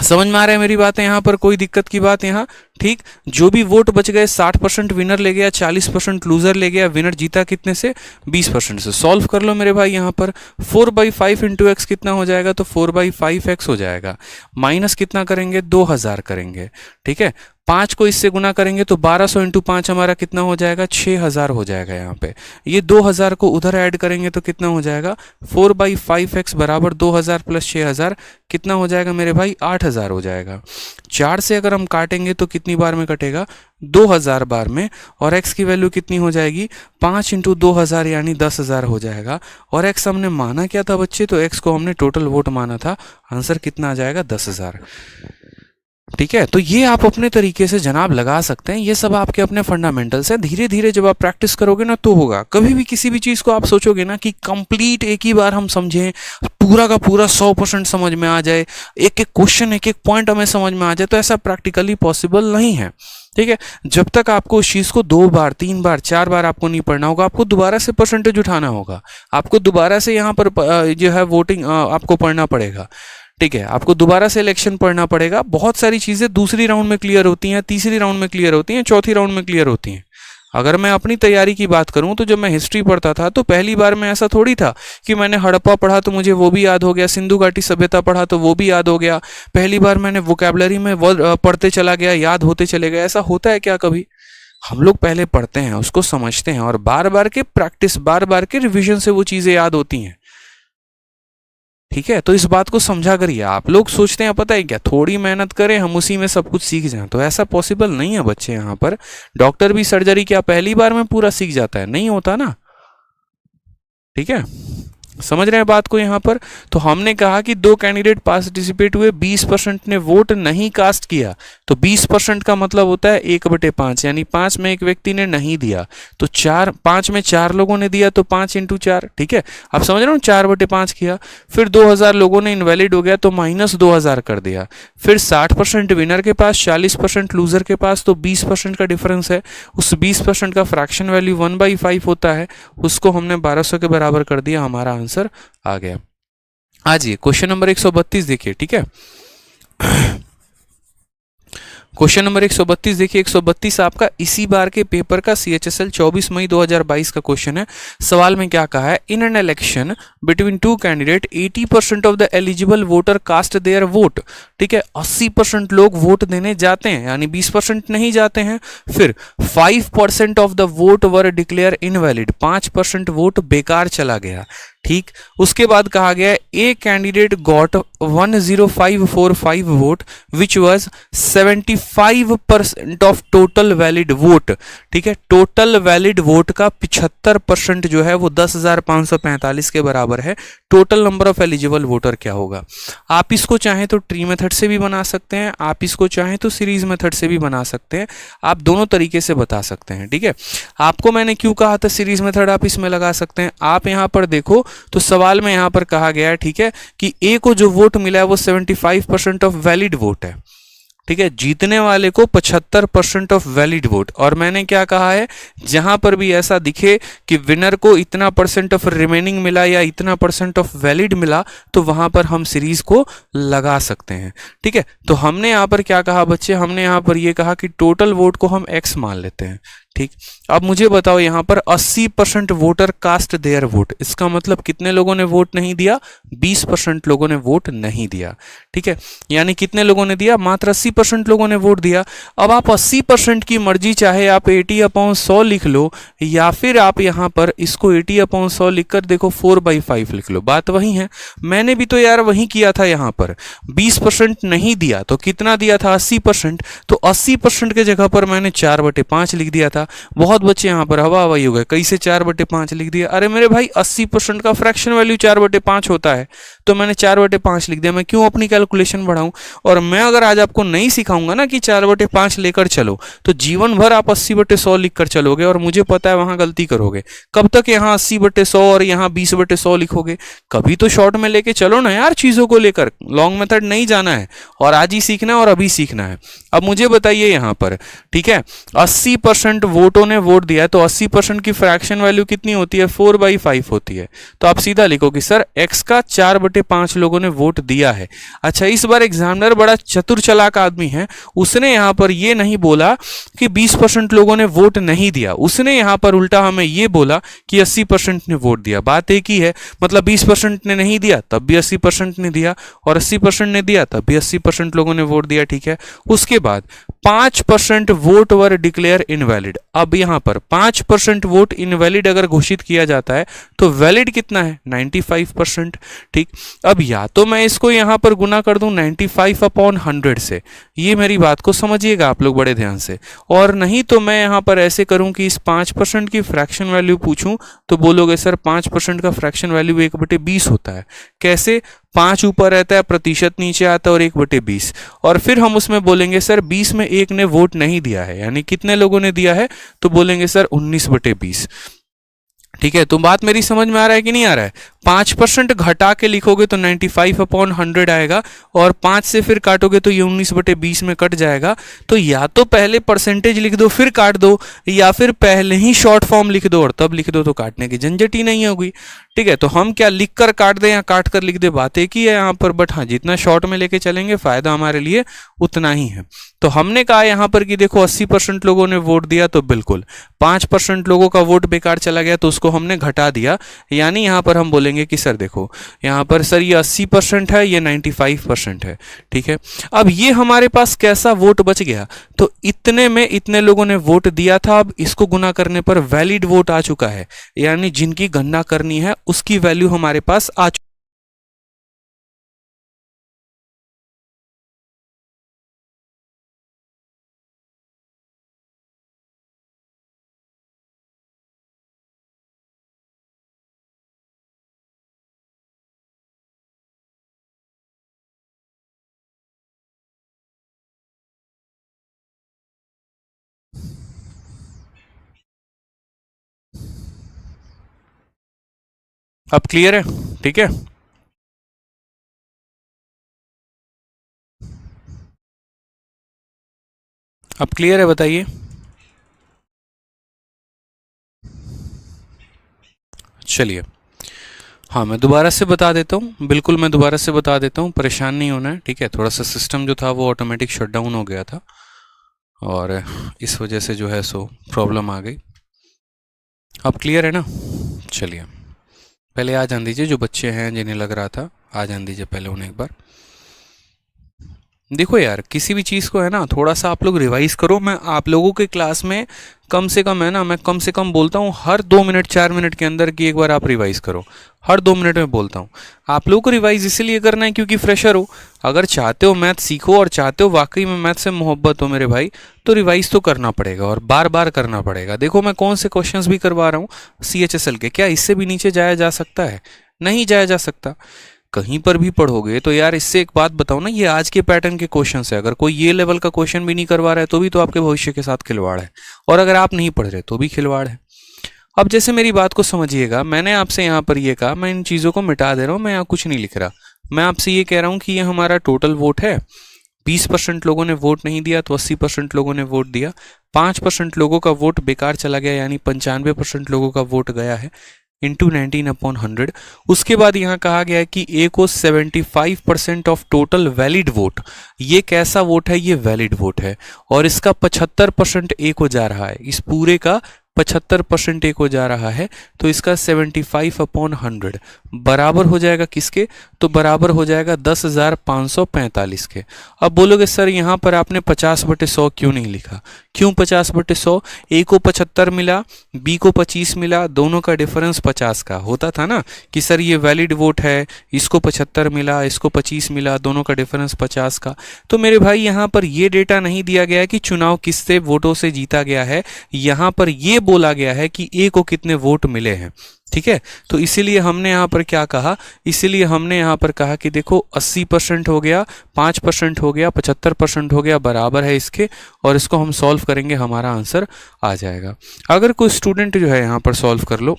समझ में आ रहा है मेरी बात है? यहां पर कोई दिक्कत की बात यहाँ? ठीक, जो भी वोट बच गए 60% विनर ले गया, 40% लूजर ले गया। विनर जीता कितने से? 20% से। सॉल्व कर लो मेरे भाई। यहाँ पर 4/5 इंटू एक्स कितना हो जाएगा? तो 4/5x हो जाएगा। माइनस कितना करेंगे? 2,000 करेंगे। ठीक है, 5 को इससे गुना करेंगे तो 1,200 इंटू 5 हमारा कितना हो जाएगा? 6,000 हो जाएगा। यहाँ पे ये 2,000 को उधर ऐड करेंगे तो कितना हो जाएगा? 4/5x बराबर 2,000 प्लस 6,000 कितना हो जाएगा मेरे भाई? 8,000 हो जाएगा। 4 से अगर हम काटेंगे तो कितनी बार में कटेगा? 2,000 बार में। और x की वैल्यू कितनी हो जाएगी? 5 इंटू 2,000 यानी 10,000 हो जाएगा। और x हमने माना क्या था बच्चे? तो x को हमने टोटल वोट माना था। आंसर कितना आ जाएगा? 10,000। ठीक है, तो ये आप अपने तरीके से जनाब लगा सकते हैं, ये सब आपके अपने फंडामेंटल्स है। धीरे धीरे जब आप प्रैक्टिस करोगे ना तो होगा। कभी भी किसी भी चीज़ को आप सोचोगे ना कि कंप्लीट एक ही बार हम समझें, पूरा का पूरा 100% समझ में आ जाए, एक एक क्वेश्चन एक एक पॉइंट हमें समझ में आ जाए, तो ऐसा प्रैक्टिकली पॉसिबल नहीं है। ठीक है, जब तक आपको उस चीज़ को 2 बार 3 बार 4 बार आपको नहीं पढ़ना होगा, आपको दोबारा से परसेंटेज उठाना होगा, आपको दोबारा से यहाँ पर जो है वोटिंग आपको पढ़ना पड़ेगा। ठीक है, आपको दोबारा से इलेक्शन पढ़ना पड़ेगा। बहुत सारी चीज़ें दूसरी राउंड में क्लियर होती हैं, तीसरी राउंड में क्लियर होती हैं, चौथी राउंड में क्लियर होती हैं। अगर मैं अपनी तैयारी की बात करूं तो जब मैं हिस्ट्री पढ़ता था तो पहली बार में ऐसा थोड़ी था कि मैंने हड़प्पा पढ़ा तो मुझे वो भी याद हो गया, सिंधु घाटी सभ्यता पढ़ा तो वो भी याद हो गया, पहली बार मैंने वोकैबुलरी में पढ़ते चला गया, याद होते चले गए। ऐसा होता है क्या कभी? हम लोग पहले पढ़ते हैं, उसको समझते हैं और बार बार के प्रैक्टिस, बार बार के रिविजन से वो चीज़ें याद होती हैं। ठीक है, तो इस बात को समझा करिए। आप लोग सोचते हैं पता है क्या, थोड़ी मेहनत करें हम उसी में सब कुछ सीख जाएं, तो ऐसा पॉसिबल नहीं है बच्चे। यहाँ पर डॉक्टर भी सर्जरी क्या पहली बार में पूरा सीख जाता है? नहीं होता ना। ठीक है, समझ रहे हैं बात को यहाँ पर? तो हमने कहा कि 2 कैंडिडेट पार्टिसिपेट हुए, 20% ने वोट नहीं कास्ट किया, तो 20% का मतलब होता है 1/5, यानी 5 में एक व्यक्ति ने नहीं दिया, तो 5 में 4 लोगों ने दिया, तो 5 × 4। ठीक है, आप समझ रहे हो, 4/5 किया। फिर 2000 लोगों ने इनवैलिड हो गया तो -2000 कर दिया। फिर 60% विनर के पास, 40% लूजर के पास, तो 20% का डिफरेंस है। उस 20% का फ्रैक्शन वैल्यू 1/5 होता है, उसको हमने 1200 के बराबर कर दिया, हमारा आंसर आ गया। आइए क्वेश्चन नंबर 132 देखिए। ठीक है, क्वेश्चन नंबर 132 देखिए। 132 आपका इसी बार के पेपर का CHSL 24 मई 2022 का क्वेश्चन है। सवाल में क्या कहा है? In an election between 2 candidate 80% of the eligible voter cast their vote. ठीक है, 80% लोग वोट देने जाते हैं, यानी 20% नहीं जाते हैं। फिर 5% of the vote were declare invalid, 5% vote बेकार चला गया। ठीक, उसके बाद कहा गया a candidate got 10545 vote which was 75% of total valid vote. ठीक है, टोटल वैलिड वोट का 75% जो है वो 10,545 के बराबर है। Total number of eligible voter क्या होगा? आप इसको चाहें तो ट्री मेथड से भी बना सकते हैं, आप इसको चाहें तो सीरीज मेथड से भी बना सकते हैं, आप दोनों तरीके से बता सकते हैं। ठीक है, आपको मैंने क्यों कहा था सीरीज मेथड आप इसमें लगा सकते हैं? आप यहां पर देखो तो सवाल में यहां पर कहा गया है, ठीक है, कि ए को जो वोट मिला है वो 75% ऑफ वैलिड वोट है। ठीक है, जीतने वाले को 75% ऑफ वैलिड वोट। और मैंने क्या कहा है, जहां पर भी ऐसा दिखे कि विनर को इतना % ऑफ रिमेनिंग मिला या इतना % ऑफ वैलिड मिला, तो वहां पर हम सीरीज को लगा सकते हैं। ठीक है, तो हमने यहां पर क्या कहा बच्चे, हमने यहां पर यह कहा कि टोटल वोट को हम x मान लेते हैं। ठीक, अब मुझे बताओ यहां पर 80% वोटर कास्ट देयर वोट, इसका मतलब कितने लोगों ने वोट नहीं दिया? 20% लोगों ने वोट नहीं दिया। ठीक है, यानी कितने लोगों ने दिया? मात्र 80% लोगों ने वोट दिया। अब आप 80% की मर्जी, चाहे आप 80/100 लिख लो या फिर आप यहां पर इसको 80/100 लिखकर देखो 4/5 लिख लो, बात वही है। मैंने भी तो यार वही किया था, यहां पर 20% नहीं दिया तो कितना दिया था? 80%। तो 80% के जगह पर मैंने 4/5 लिख दिया था। बहुत बच्चे यहां पर हवा हवाई हो गए, कैसे 4/5 लिख दिया? अरे मेरे भाई 80% का फ्रैक्शन वैल्यू 4/5 होता है, तो मैंने 4/5 लिख दिया। मैं क्यों अपनी कैलकुलेशन बढ़ाऊं? और मैं अगर आज आपको नहीं सिखाऊंगा ना कि 4/5 लेकर चलो, तो जीवन भर आप 80/100 लिखकर चलोगे और मुझे पता है वहां गलती करोगे। कब तक यहां 80/100 और यहां 20/100 लिखोगे? कभी तो शॉर्ट में लेके चलो ना यार, चीजों को लेकर लॉन्ग मेथड नहीं जाना है, और आज ही सीखना है और अभी सीखना है। अब मुझे बताइए यहां पर, ठीक है, 80% वोटों ने वोट दिया है, तो 80% की फ्रैक्शन वैल्यू कितनी होती है? 4/5 होती है। तो आप सीधा लिखो कि सर x का 4/5 लोगों ने वोट दिया है। अच्छा, इस बार एग्जामिनर बड़ा चतुर चालाक आदमी है, उसने यहां पर ये नहीं बोला कि 20% लोगों ने वोट नहीं दिया, उसने यहां पर उल्टा हमें ये बोला कि 80% ने वोट दिया। बात एक ही है, मतलब 20% ने नहीं दिया तब भी 80% ने दिया, और 80% ने दिया तब भी 80% लोगों ने वोट दिया। ठीक है, उसके बाद 5% वोट वर डिक्लेयर इनवैलिड। अब यहां पर 5% वोट इनवैलिड अगर घोषित किया जाता है तो वैलिड कितना है? 95%। ठीक, अब या तो मैं इसको यहां पर गुना कर दूं 95/100 से, ये मेरी बात को समझिएगा आप लोग बड़े ध्यान से, और नहीं तो मैं यहां पर ऐसे करूं कि इस 5% की फ्रैक्शन वैल्यू पूछूं तो बोलोगे सर 5% का फ्रैक्शन वैल्यू 1/20 होता है। कैसे? 5 ऊपर रहता है, प्रतिशत नीचे आता है और 1/20। और फिर हम उसमें बोलेंगे सर 20 में एक ने वोट नहीं दिया है, यानी कितने लोगों ने दिया है, तो बोलेंगे सर 19/20। ठीक है, तो बात मेरी समझ में आ रहा है कि नहीं आ रहा है? 5% घटा के लिखोगे तो 95/100 आएगा, और 5 से फिर काटोगे तो ये 19/20 में कट जाएगा। तो या तो पहले परसेंटेज लिख दो फिर काट दो, या फिर पहले ही शॉर्ट फॉर्म लिख दो और तब लिख दो, तो काटने की झंझट ही नहीं होगी। ठीक है, तो हम क्या लिख कर काट दें या काट कर लिख दे, बात एक ही है यहाँ पर, बट हाँ जितना शॉर्ट में लेके चलेंगे फायदा हमारे लिए उतना ही है। तो हमने कहा यहाँ पर कि देखो 80% लोगों ने वोट दिया, तो बिल्कुल 5% लोगों का वोट बेकार चला गया, तो उसको हमने घटा दिया। यानी यहाँ पर हम बोलेंगे कि सर देखो यहाँ पर सर ये 80% है, ये 95% है। ठीक है, अब ये हमारे पास कैसा वोट बच गया, तो इतने में इतने लोगों ने वोट दिया था, अब इसको गुना करने पर वैलिड वोट आ चुका है, यानी जिनकी गणना करनी है उसकी वैल्यू हमारे पास आ चुकी। अब क्लियर है? ठीक है, अब क्लियर है, बताइए। चलिए, हाँ मैं दोबारा से बता देता हूँ, बिल्कुल मैं दोबारा से बता देता हूँ, परेशान नहीं होना है। ठीक है, थोड़ा सा सिस्टम जो था वो ऑटोमेटिक शटडाउन हो गया था और इस वजह से जो है सो प्रॉब्लम आ गई। अब क्लियर है ना? चलिए, पहले आ जान दीजिए, जो बच्चे हैं जिन्हें लग रहा था आ जान दीजिए पहले उन्हें एक बार। देखो यार, किसी भी चीज़ को है ना थोड़ा सा आप लोग रिवाइज करो। मैं आप लोगों के क्लास में कम से कम है ना, मैं कम से कम बोलता हूँ हर 2 मिनट 4 मिनट के अंदर कि एक बार आप रिवाइज करो। हर 2 मिनट में बोलता हूँ। आप लोगों को रिवाइज इसीलिए करना है क्योंकि फ्रेशर हो। अगर चाहते हो मैथ सीखो और चाहते हो वाकई में मैथ से मोहब्बत हो मेरे भाई, तो रिवाइज तो करना पड़ेगा और बार बार करना पड़ेगा। देखो मैं कौन से क्वेश्चंस भी करवा रहा हूँ CHSL के, क्या इससे भी नीचे जाया जा सकता है? नहीं जाया जा सकता। कहीं पर भी पढ़ोगे तो यार इससे एक बात बताओ ना, ये आज के पैटर्न के क्वेश्चन है। अगर कोई ये लेवल का क्वेश्चन भी नहीं करवा रहा है तो भी तो आपके भविष्य के साथ खिलवाड़ है, और अगर आप नहीं पढ़ रहे तो भी खिलवाड़ है। अब जैसे मेरी बात को समझिएगा, मैंने आपसे यहाँ पर ये कहा, मैं इन चीज़ों को मिटा दे रहा हूँ, मैं यहाँ कुछ नहीं लिख रहा। मैं आपसे ये कह रहा हूँ कि ये हमारा टोटल वोट है। 20% लोगों ने वोट नहीं दिया तो 80% लोगों ने वोट दिया। 5% लोगों का वोट बेकार चला गया, यानी 95% लोगों का वोट गया है, इंटू 19/100। उसके बाद यहाँ कहा गया है कि ए को 75% ऑफ टोटल वैलिड वोट। ये कैसा वोट है? ये वैलिड वोट है, और इसका 75% ए को जा रहा है। इस पूरे का 75% ए को जा रहा है, तो इसका 75/100 बराबर हो जाएगा किसके? तो बराबर हो जाएगा 10,545 के। अब बोलोगे सर यहाँ पर आपने 50/100 क्यों नहीं लिखा? क्यों 50/100? ए को 75 मिला, बी को 25 मिला, दोनों का डिफरेंस 50 का होता था ना कि सर ये वैलिड वोट है, इसको 75 मिला, इसको 25 मिला, दोनों का डिफरेंस 50 का। तो मेरे भाई यहाँ पर ये डेटा नहीं दिया गया है कि चुनाव किससे वोटों से जीता गया है, यहाँ पर ये बोला गया है कि ए को कितने वोट मिले हैं। ठीक है, तो इसीलिए हमने यहाँ पर क्या कहा? इसीलिए हमने यहाँ पर कहा कि देखो 80% हो गया, 5% हो गया, 75% हो गया, बराबर है इसके, और इसको हम सॉल्व करेंगे, हमारा आंसर आ जाएगा। अगर कोई स्टूडेंट जो है यहाँ पर सॉल्व कर लो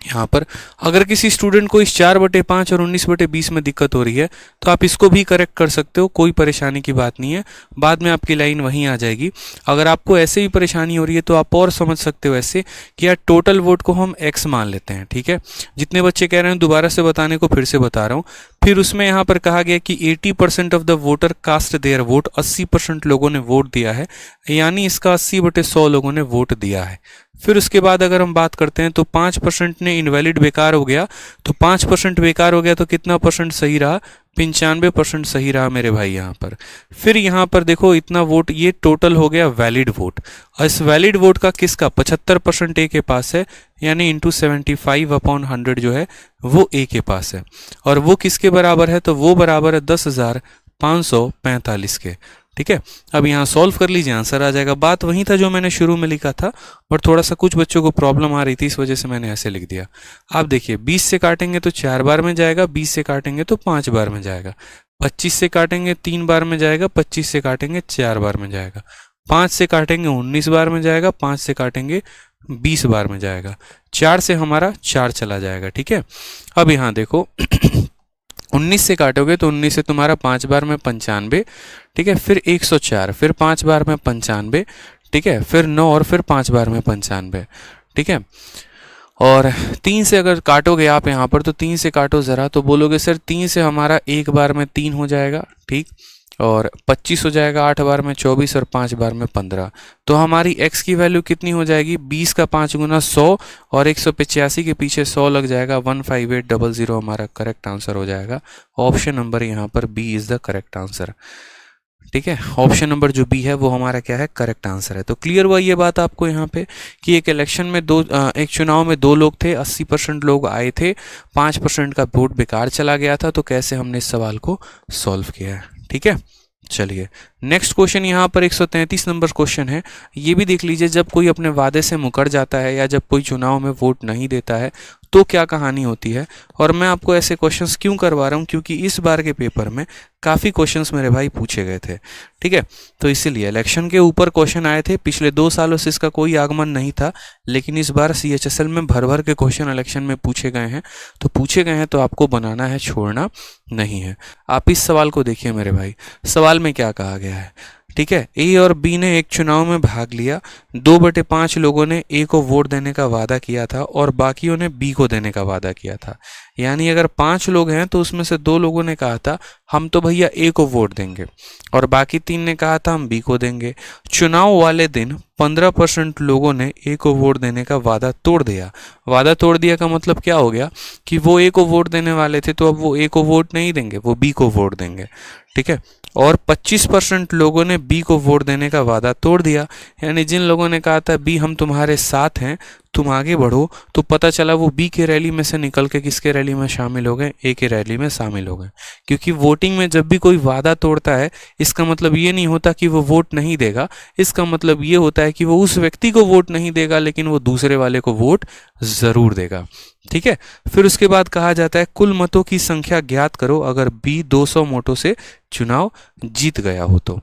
यहाँ पर अगर किसी स्टूडेंट को इस 4/5 और 19/20 में दिक्कत हो रही है तो आप इसको भी करेक्ट कर सकते हो, कोई परेशानी की बात नहीं है। बाद में आपकी लाइन वहीं आ जाएगी। अगर आपको ऐसे भी परेशानी हो रही है तो आप और समझ सकते हो ऐसे कि यार टोटल वोट को हम x मान लेते हैं। ठीक है, जितने बच्चे कह रहे हैं दोबारा से बताने को फिर से बता रहा हूँ। फिर उसमें यहाँ पर कहा गया कि 80% of the voter cast their vote, 80% लोगों ने वोट दिया है, यानी इसका 80/100 लोगों ने वोट दिया है। फिर उसके बाद अगर हम बात करते हैं तो 5% ने इनवैलिड बेकार हो गया, तो 5% बेकार हो गया तो कितना परसेंट सही रहा? 95% सही रहा मेरे भाई यहाँ पर। फिर यहाँ पर देखो इतना वोट, ये टोटल हो गया वैलिड वोट, और इस वैलिड वोट का किसका? 75% ए के पास है, यानी इंटू 75/100 जो है वो ए के पास है, और वो किसके बराबर है? तो वो बराबर है 10,545 के। ठीक है, अब यहाँ सॉल्व कर लीजिए, आंसर आ जाएगा। बात वही था जो मैंने शुरू में लिखा था, पर थोड़ा सा कुछ बच्चों को प्रॉब्लम आ रही थी, इस वजह से मैंने ऐसे लिख दिया। आप देखिए 20 से काटेंगे तो 4 बार में जाएगा, 20 से काटेंगे तो 5 बार में जाएगा, 25 से काटेंगे 3 बार में जाएगा, 25 से काटेंगे 4 बार में जाएगा, 5 से काटेंगे 19 बार में जाएगा, 5 से काटेंगे 20 बार में जाएगा, 4 से हमारा 4 चला जाएगा। ठीक है, अब यहाँ देखो 19 से काटोगे तो 19 से तुम्हारा 5 बार में 95, ठीक है, फिर 104, फिर 5 बार में 95, ठीक है, फिर 9 और फिर 5 बार में 95, ठीक है। और 3 से अगर काटोगे आप यहाँ पर तो 3 से काटो ज़रा, तो बोलोगे सर 3 से हमारा 1 बार में 3 हो जाएगा, ठीक, और 25 हो जाएगा 8 बार में 24 और 5 बार में 15। तो हमारी x की वैल्यू कितनी हो जाएगी, 20 का 5 गुना 100 और 185 के पीछे 100 लग जाएगा, 15800 हमारा करेक्ट आंसर हो जाएगा। ऑप्शन नंबर यहाँ पर B is the correct answer. ठीक है, ऑप्शन नंबर जो बी है वो हमारा क्या है, करेक्ट आंसर है। तो क्लियर हुआ ये बात आपको यहाँ पे कि एक इलेक्शन में एक चुनाव में 2 लोग थे, 80% लोग आए थे, 5% का वोट बेकार चला गया था, तो कैसे हमने इस सवाल को सॉल्व किया है। ठीक है, चलिए नेक्स्ट क्वेश्चन यहाँ पर 133 नंबर क्वेश्चन है। ये भी देख लीजिए, जब कोई अपने वादे से मुकर जाता है या जब कोई चुनाव में वोट नहीं देता है तो क्या कहानी होती है। और मैं आपको ऐसे क्वेश्चंस क्यों करवा रहा हूँ, क्योंकि इस बार के पेपर में काफ़ी क्वेश्चंस मेरे भाई पूछे गए थे। ठीक है, तो इसीलिए इलेक्शन के ऊपर क्वेश्चन आए थे, पिछले 2 सालों से इसका कोई आगमन नहीं था, लेकिन इस बार CHSL में भर भर के क्वेश्चन इलेक्शन में पूछे गए हैं। तो पूछे गए हैं तो आपको बनाना है, छोड़ना नहीं है। आप इस सवाल को देखिए मेरे भाई, सवाल में क्या कहा गया है। ठीक है, ए और बी ने एक चुनाव में भाग लिया, 2/5 लोगों ने ए को वोट देने का वादा किया था और बाकियों ने बी को देने का वादा किया था। यानी अगर 5 लोग हैं तो उसमें से 2 लोगों ने कहा था हम तो भैया ए को वोट देंगे और बाकी 3 ने कहा था हम बी को देंगे। चुनाव वाले दिन 15% लोगों ने ए को वोट देने का वादा तोड़ दिया। वादा तोड़ दिया का मतलब क्या हो गया कि वो ए को वोट देने वाले थे तो अब वो ए को वोट नहीं देंगे, वो बी को वोट देंगे। ठीक है, और 25% लोगों ने बी को वोट देने का वादा तोड़ दिया। यानी जिन लोगों ने कहा था बी हम तुम्हारे साथ हैं, तुम आगे बढ़ो, तो पता चला वो बी के रैली में से निकल के किसके रैली में शामिल हो गए, ए के रैली में शामिल हो गए। क्योंकि वोटिंग में जब भी कोई वादा तोड़ता है, इसका मतलब ये नहीं होता कि वो वोट नहीं देगा, इसका मतलब ये होता है कि वो उस व्यक्ति को वोट नहीं देगा लेकिन वो दूसरे वाले को वोट ज़रूर देगा। ठीक है, फिर उसके बाद कहा जाता है कुल मतों की संख्या ज्ञात करो अगर बी 200 वोटों से चुनाव जीत गया हो तो।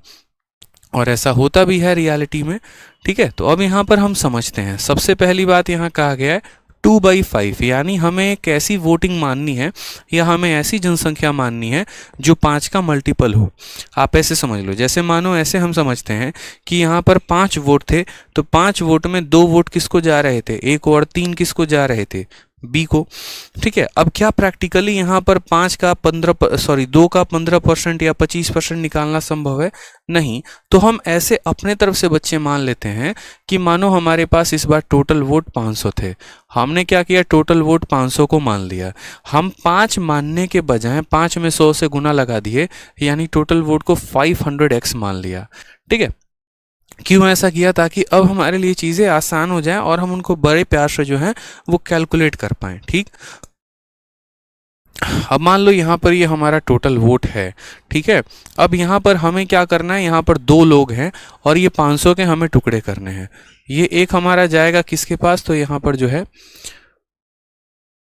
और ऐसा होता भी है रियलिटी में। ठीक है, तो अब यहाँ पर हम समझते हैं। सबसे पहली बात यहाँ कहा गया है 2/5, यानी हमें एक ऐसी वोटिंग माननी है या हमें ऐसी जनसंख्या माननी है जो 5 का मल्टीपल हो। आप ऐसे समझ लो, जैसे मानो ऐसे हम समझते हैं कि यहाँ पर 5 वोट थे तो 5 वोट में 2 वोट किसको जा रहे थे, ए को, और 3 किसको जा रहे थे, बी को। ठीक है, अब क्या प्रैक्टिकली यहाँ पर 2 का 15% या 25% निकालना संभव है? नहीं। तो हम ऐसे अपने तरफ से बच्चे मान लेते हैं कि मानो हमारे पास इस बार टोटल वोट 500 थे, हमने क्या किया, टोटल वोट 500 को मान लिया। हम 5 मानने के बजाय 5 में 100 से गुना लगा दिए, यानी टोटल वोट को 500x मान लिया। ठीक है, क्यों ऐसा किया, ताकि अब हमारे लिए चीज़ें आसान हो जाएं और हम उनको बड़े प्यार से जो है वो कैलकुलेट कर पाएं। ठीक, अब मान लो यहाँ पर ये हमारा टोटल वोट है। ठीक है, अब यहाँ पर हमें क्या करना है, यहाँ पर 2 लोग हैं और ये 500 के हमें टुकड़े करने हैं। ये एक हमारा जाएगा किसके पास, तो यहाँ पर जो है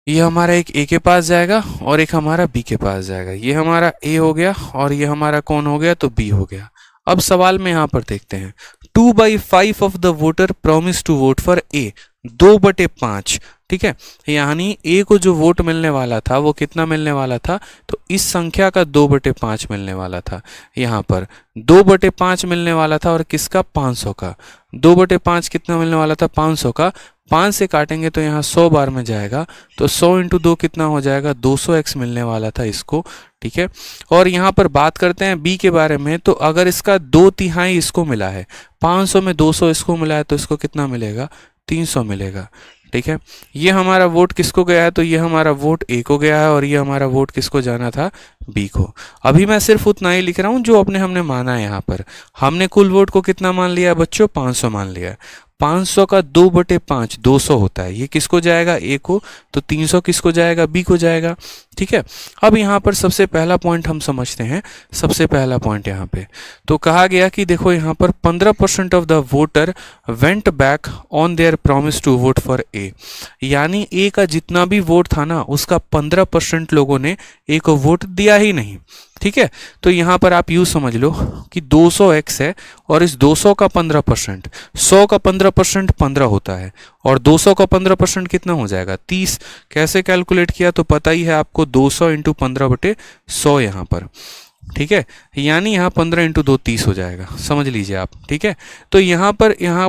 ये हमारा एक ए के पास जाएगा और एक हमारा बी के पास जाएगा। ये हमारा ए हो गया और ये हमारा कौन हो गया, तो बी हो गया। अब सवाल में यहाँ पर देखते हैं 2/5 of the voter promise to vote for A, 2/5। ठीक है, यानी ए को जो वोट मिलने वाला था वो कितना मिलने वाला था, तो इस संख्या का 2/5 मिलने वाला था। यहाँ पर 2/5 मिलने वाला था और किसका, 500 का। 2/5 कितना मिलने वाला था, 500 का। 5 से काटेंगे तो यहाँ 100 बार में जाएगा, तो 100 × 2 कितना हो जाएगा, 200x मिलने वाला था इसको। ठीक है, और यहाँ पर बात करते हैं बी के बारे में, तो अगर इसका 2/3 इसको मिला है, 500 में 200 इसको मिला है, तो इसको कितना मिलेगा, 300 मिलेगा। ठीक है, ये हमारा वोट किसको गया है, तो ये हमारा वोट ए को गया है और ये हमारा वोट किसको जाना था, बी को। अभी मैं सिर्फ उतना ही लिख रहा हूँ जो हमने माना है। यहाँ पर हमने कुल वोट को कितना मान लिया बच्चों, 500 मान लिया। 500 का 2/5 200 होता है, ये किसको जाएगा? ए को। तो 300 किसको जाएगा? बी को जाएगा। ठीक है, अब यहाँ पर सबसे पहला पॉइंट हम समझते हैं। सबसे पहला पॉइंट यहाँ पे तो कहा गया कि देखो यहाँ पर 15% of the voter went back on their promise to vote for A, यानी ए का जितना भी वोट था ना उसका 15% लोगों ने ए को वोट दिया ही नहीं। ठीक है, तो यहाँ पर आप यूँ समझ लो कि 200x है और इस 200 का 15%, 100 का 15% 15 होता है और 200 का 15% कितना हो जाएगा? 30। कैसे कैलकुलेट किया तो पता ही है आपको, 200 इंटू 15/100 यहाँ पर। ठीक है, यानी यहाँ 15 इंटू 2 30 हो जाएगा, समझ लीजिए आप। ठीक है, तो यहाँ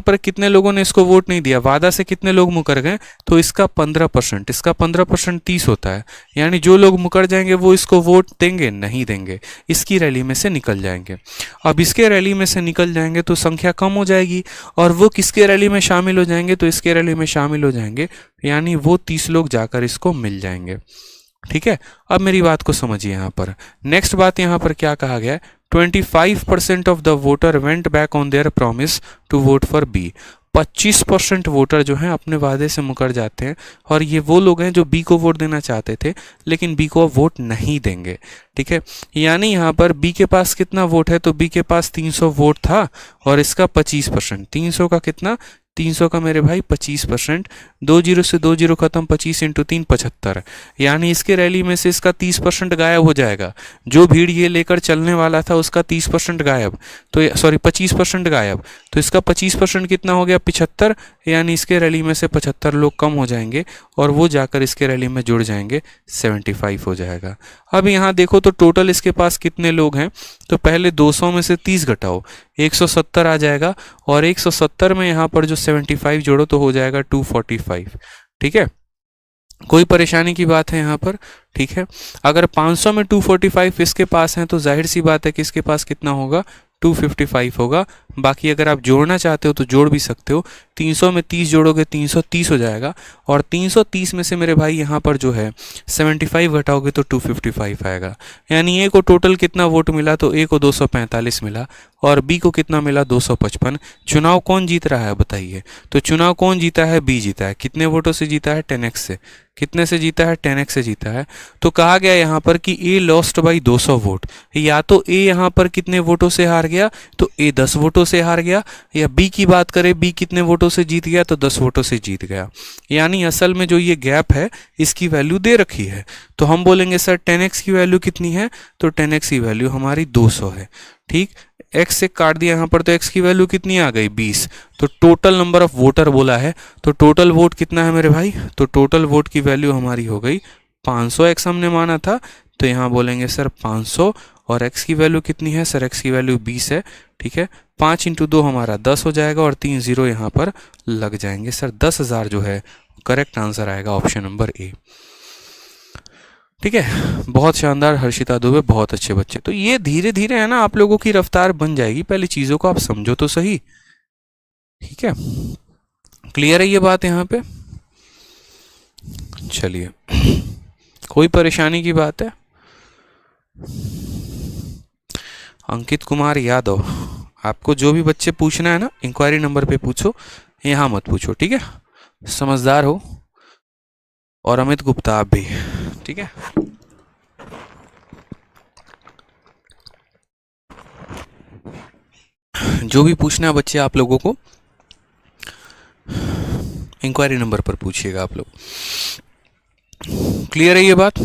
पर कितने लोगों ने इसको वोट नहीं दिया? वादा से कितने लोग मुकर गए? तो इसका 15%, इसका 15% 30 होता है, यानी जो लोग मुकर जाएंगे वो इसको वोट देंगे नहीं देंगे, इसकी रैली में से निकल जाएंगे। अब इसके रैली में से निकल जाएंगे तो संख्या कम हो जाएगी, और वो किसके रैली में शामिल हो जाएंगे? तो इसके रैली में शामिल हो जाएंगे, यानी वो 30 लोग जाकर इसको मिल जाएंगे। ठीक है, अब मेरी बात को समझिए। यहाँ पर नेक्स्ट बात यहाँ पर क्या कहा गया है? 25% of the voter went back on their promise to vote for B. 25% voter जो हैं अपने वादे से मुकर जाते हैं, और ये वो लोग हैं जो बी को वोट देना चाहते थे लेकिन बी को वोट नहीं देंगे। ठीक है, यानी यहाँ पर बी के पास कितना वोट है? तो बी के पास 300 वोट था और इसका 25%, 300 का कितना? 300 का मेरे भाई 25%, 2 जीरो से 2 जीरो खत्म, 25 इंटू 3 75, यानी इसके रैली में से इसका 30% गायब हो जाएगा। जो भीड़ ये लेकर चलने वाला था उसका 30% गायब, तो सॉरी 25% गायब, तो इसका 25% कितना हो गया? 75, यानी इसके रैली में से 75 लोग कम हो जाएंगे और वो जाकर इसके रैली में जुड़ जाएंगे, 75 हो जाएगा। अब यहाँ देखो तो टोटल इसके पास कितने लोग हैं? तो पहले 200 में से 30 घटाओ, 170 आ जाएगा, और 170 में यहाँ पर जो 75 जोड़ो तो हो जाएगा 245। ठीक है, कोई परेशानी की बात है यहाँ पर? ठीक है, अगर 500 में 245 इसके पास हैं तो जाहिर सी बात है कि इसके पास कितना होगा? 255 होगा। बाकी अगर आप जोड़ना चाहते हो तो जोड़ भी सकते हो, 300 में 30 जोड़ोगे 330 हो जाएगा, और 330 में से मेरे भाई यहाँ पर जो है 75 घटाओगे तो 255 आएगा। यानी ए को टोटल कितना वोट मिला? तो ए को 245 मिला और बी को कितना मिला? 255। चुनाव कौन जीत रहा है बताइए? तो चुनाव कौन जीता है? बी जीता है। कितने वोटों से जीता है? 10x से। कितने से जीता है? 10x से जीता है। तो कहा गया यहाँ पर कि ए लॉस्ट बाई 200 वोट, या तो ए यहाँ पर कितने वोटों से हार गया? तो ए 10 वोटों से हार गया, या बी की बात करें बी कितने वोटों से जीत गया? तो 10 वोटों से जीत गया। यानी असल में जो ये गैप है इसकी वैल्यू दे रखी है, तो हम बोलेंगे सर 10x की वैल्यू कितनी है? तो 10x की वैल्यू हमारी 200 है। ठीक, x से काट दिया यहाँ पर तो x की वैल्यू कितनी आ गई? 20। तो टोटल नंबर ऑफ वोटर बोला है, तो टोटल वोट कितना है मेरे भाई? तो टोटल वोट की वैल्यू हमारी हो गई 500, x हमने माना था, तो यहाँ बोलेंगे सर 500, और x की वैल्यू कितनी है? सर x की वैल्यू 20 है। ठीक है, 5 इंटू 2 हमारा 10 हो जाएगा और 3 जीरो यहाँ पर लग जाएंगे। सर 10,000 जो है करेक्ट आंसर आएगा ऑप्शन नंबर ए। ठीक है, बहुत शानदार हर्षिता दुबे, बहुत अच्छे बच्चे। तो ये धीरे धीरे है ना आप लोगों की रफ्तार बन जाएगी, पहले चीज़ों को आप समझो तो सही। ठीक है, क्लियर है ये बात यहाँ पे? चलिए, कोई परेशानी की बात है? अंकित कुमार यादव, आपको जो भी बच्चे पूछना है ना इंक्वायरी नंबर पे पूछो, यहाँ मत पूछो। ठीक है, समझदार हो। और अमित गुप्ता आप भी। ठीक है, जो भी पूछना है बच्चे आप लोगों को इंक्वायरी नंबर पर पूछिएगा आप लोग। क्लियर है ये बात?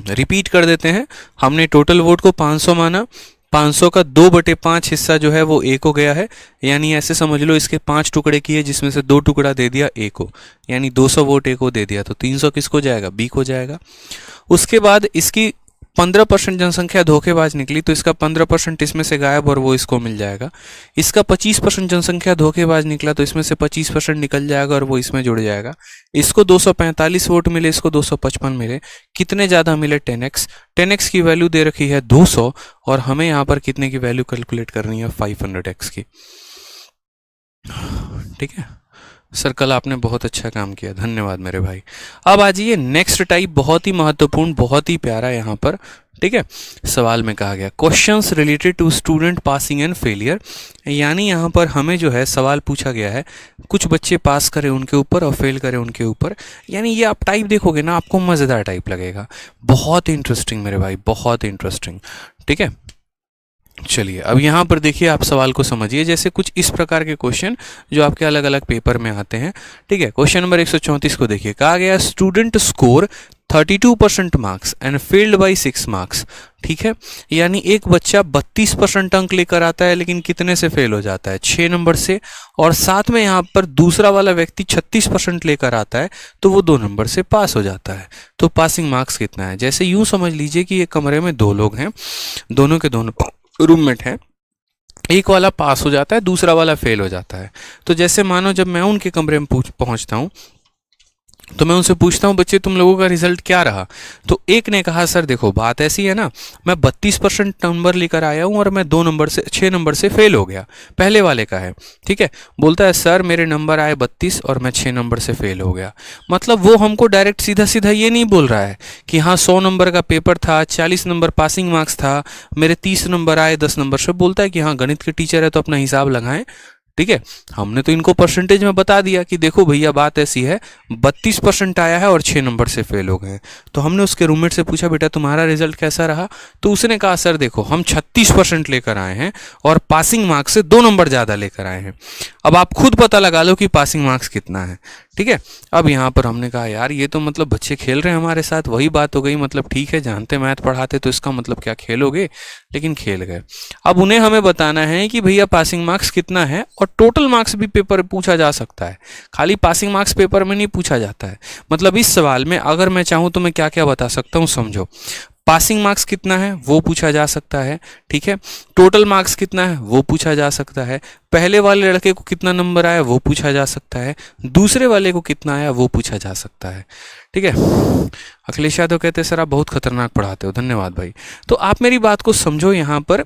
रिपीट कर देते हैं। हमने टोटल वोट को 500 माना, 500 का 2/5 हिस्सा जो है वो ए को गया है, यानी ऐसे समझ लो इसके 5 टुकड़े किए जिसमें से 2 टुकड़ा दे दिया ए को, यानी 200 वोट ए को दे दिया, तो 300 किसको जाएगा? बी को जाएगा। उसके बाद इसकी 15% जनसंख्या धोखेबाज निकली, तो इसका 15% इसमें से गायब और वो इसको मिल जाएगा। इसका 25% जनसंख्या धोखेबाज निकला, तो इसमें से 25% निकल जाएगा और वो इसमें जुड़ जाएगा। इसको 245 वोट मिले, इसको 255 मिले। कितने ज़्यादा मिले? 10x। 10x की वैल्यू दे रखी है 200, और हमें यहाँ पर कितने की वैल्यू कैलकुलेट करनी है? 500x की। ठीक है सर, कल आपने बहुत अच्छा काम किया, धन्यवाद मेरे भाई। अब आ जाइए नेक्स्ट टाइप, बहुत ही महत्वपूर्ण, बहुत ही प्यारा यहाँ पर ठीक है, सवाल में कहा गया questions related to student passing and failure, यानी यहाँ पर हमें जो है सवाल पूछा गया है कुछ बच्चे पास करें उनके ऊपर और फेल करें उनके ऊपर, यानी ये आप टाइप देखोगे ना आपको मज़ेदार टाइप लगेगा, बहुत इंटरेस्टिंग मेरे भाई, बहुत इंटरेस्टिंग। ठीक है, चलिए अब यहाँ पर देखिए आप सवाल को समझिए, जैसे कुछ इस प्रकार के क्वेश्चन जो आपके अलग अलग पेपर में आते हैं। ठीक है, क्वेश्चन नंबर 134 को देखिए, कहा गया student score 32% marks and failed by 6 marks. ठीक है, यानी एक बच्चा 32% अंक लेकर आता है लेकिन कितने से फेल हो जाता है, 6 नंबर से, और साथ में यहाँ पर दूसरा वाला व्यक्ति 36% लेकर आता है तो वो 2 नंबर से पास हो जाता है। तो पासिंग मार्क्स कितना है, जैसे यूं समझ लीजिए कि एक कमरे में 2 लोग हैं, दोनों के दोनों रूममेट है, एक वाला पास हो जाता है दूसरा वाला फेल हो जाता है। तो जैसे मानो जब मैं उनके कमरे में पहुंचता हूं तो मैं उनसे पूछता हूं बच्चे तुम लोगों का रिजल्ट क्या रहा, तो एक ने कहा सर देखो बात ऐसी है ना, मैं 32% नंबर लेकर आया हूं और मैं 6 नंबर से फेल हो गया, पहले वाले का है। ठीक है, बोलता है सर मेरे नंबर आए 32 और मैं 6 नंबर से फेल हो गया। मतलब वो हमको डायरेक्ट सीधा सीधा ये नहीं बोल रहा है कि हाँ 100 नंबर का पेपर था, 40 नंबर पासिंग मार्क्स था, मेरे 30 नंबर आए 10 नंबर से, बोलता है कि हाँ गणित के टीचर है तो अपना हिसाब लगाएं। ठीक है, हमने तो इनको परसेंटेज में बता दिया कि देखो भैया बात ऐसी है 32% आया है और 6 नंबर से फेल हो गए। तो हमने उसके रूममेट से पूछा बेटा तुम्हारा रिजल्ट कैसा रहा, तो उसने कहा सर देखो हम 36% लेकर आए हैं और पासिंग मार्क्स से 2 नंबर ज़्यादा लेकर आए हैं। अब आप खुद पता लगा लो कि पासिंग मार्क्स कितना है। ठीक है, अब यहाँ पर हमने कहा यार ये तो मतलब बच्चे खेल रहे हैं हमारे साथ, वही बात हो गई, मतलब ठीक है जानते मैथ पढ़ाते तो इसका मतलब क्या खेलोगे, लेकिन खेल गए। अब उन्हें हमें बताना है कि भैया पासिंग मार्क्स कितना है, और टोटल मार्क्स भी पेपर पूछा जा सकता है, खाली पासिंग मार्क्स पेपर में नहीं पूछा जाता है। मतलब इस सवाल में अगर मैं चाहूँ तो मैं क्या क्या बता सकता हूँ, समझो। पासिंग मार्क्स कितना है वो पूछा जा सकता है, ठीक है, टोटल मार्क्स कितना है वो पूछा जा सकता है, पहले वाले लड़के को कितना नंबर आया वो पूछा जा सकता है, दूसरे वाले को कितना आया वो पूछा जा सकता है। ठीक है, अखिलेश यादव कहते हैं सर आप बहुत खतरनाक पढ़ाते हो, धन्यवाद भाई। तो आप मेरी बात को समझो यहाँ पर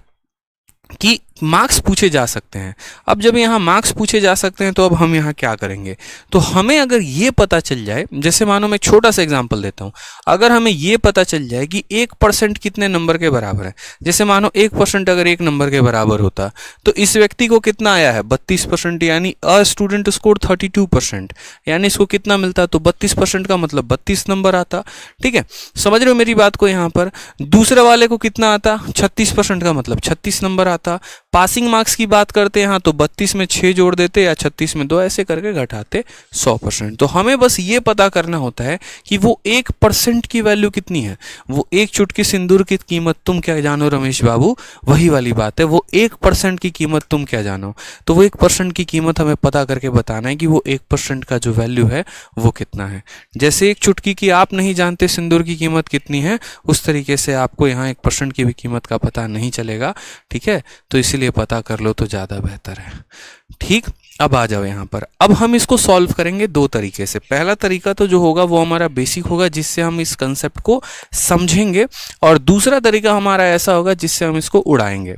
कि मार्क्स पूछे जा सकते हैं। अब जब यहाँ मार्क्स पूछे जा सकते हैं तो अब हम यहाँ क्या करेंगे, तो हमें अगर ये पता चल जाए, जैसे मानो मैं छोटा सा एग्जांपल देता हूँ, अगर हमें ये पता चल जाए कि 1% कितने नंबर के बराबर है, जैसे मानो 1% अगर 1 नंबर के बराबर होता तो इस व्यक्ति को कितना आया है 32%, यानी अ स्टूडेंट स्कोर 32%, यानी इसको कितना मिलता, तो 32% का मतलब 32 नंबर आता। ठीक है, समझ रहे हो मेरी बात को। यहाँ पर दूसरे वाले को कितना आता, 36% का मतलब 36 नंबर आता। पासिंग मार्क्स की बात करते हैं हाँ, तो 32 में 6 जोड़ देते या 36 में 2, ऐसे करके घटाते 100%। तो हमें बस ये पता करना होता है कि वो 1% की वैल्यू कितनी है, वो एक चुटकी सिंदूर की कीमत तुम क्या जानो रमेश बाबू, वही वाली बात है, वो 1% की कीमत तुम क्या जानो। तो वो 1% की कीमत हमें पता करके बताना है कि वो 1% का जो वैल्यू है वो कितना है। जैसे एक चुटकी की आप नहीं जानते सिंदूर की कीमत कितनी है, उस तरीके से आपको यहाँ 1% की भी कीमत का पता नहीं चलेगा। ठीक है, तो इसीलिए पता कर लो तो ज़्यादा बेहतर है। ठीक, अब आ जाओ यहाँ पर। अब हम इसको सॉल्व करेंगे 2 तरीके से। पहला तरीका तो जो होगा वो हमारा बेसिक होगा, जिससे हम इस कंसेप्ट को समझेंगे, और दूसरा तरीका हमारा ऐसा होगा जिससे हम इसको उड़ाएंगे।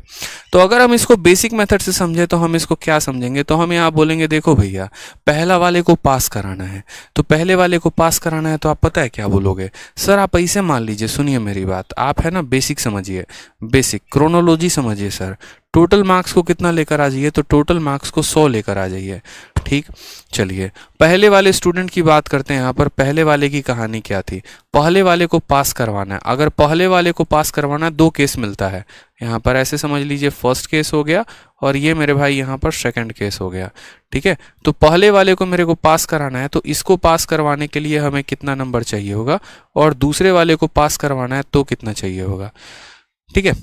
तो अगर हम इसको बेसिक मेथड से समझे तो हम इसको क्या समझेंगे, तो हम यहाँ बोलेंगे देखो भैया पहला वाले को पास कराना है, तो पहले वाले को पास कराना है तो आप पता है क्या बोलोगे, सर आप ऐसे मान लीजिए, सुनिए मेरी बात, आप है ना बेसिक समझिए, बेसिक क्रोनोलॉजी समझिए सर, टोटल मार्क्स को कितना लेकर आ जाइए, तो टोटल मार्क्स को 100 लेकर आ जाइए। ठीक, चलिए पहले वाले स्टूडेंट की बात करते हैं। यहाँ पर पहले वाले की कहानी क्या थी, पहले वाले को पास करवाना है। अगर पहले वाले को पास करवाना है 2 केस मिलता है, यहाँ पर ऐसे समझ लीजिए फर्स्ट केस हो गया और ये मेरे भाई यहाँ पर सेकंड केस हो गया। ठीक है, तो पहले वाले को मेरे को पास कराना है, तो इसको पास करवाने के लिए हमें कितना नंबर चाहिए होगा, और दूसरे वाले को पास करवाना है तो कितना चाहिए होगा। ठीक है,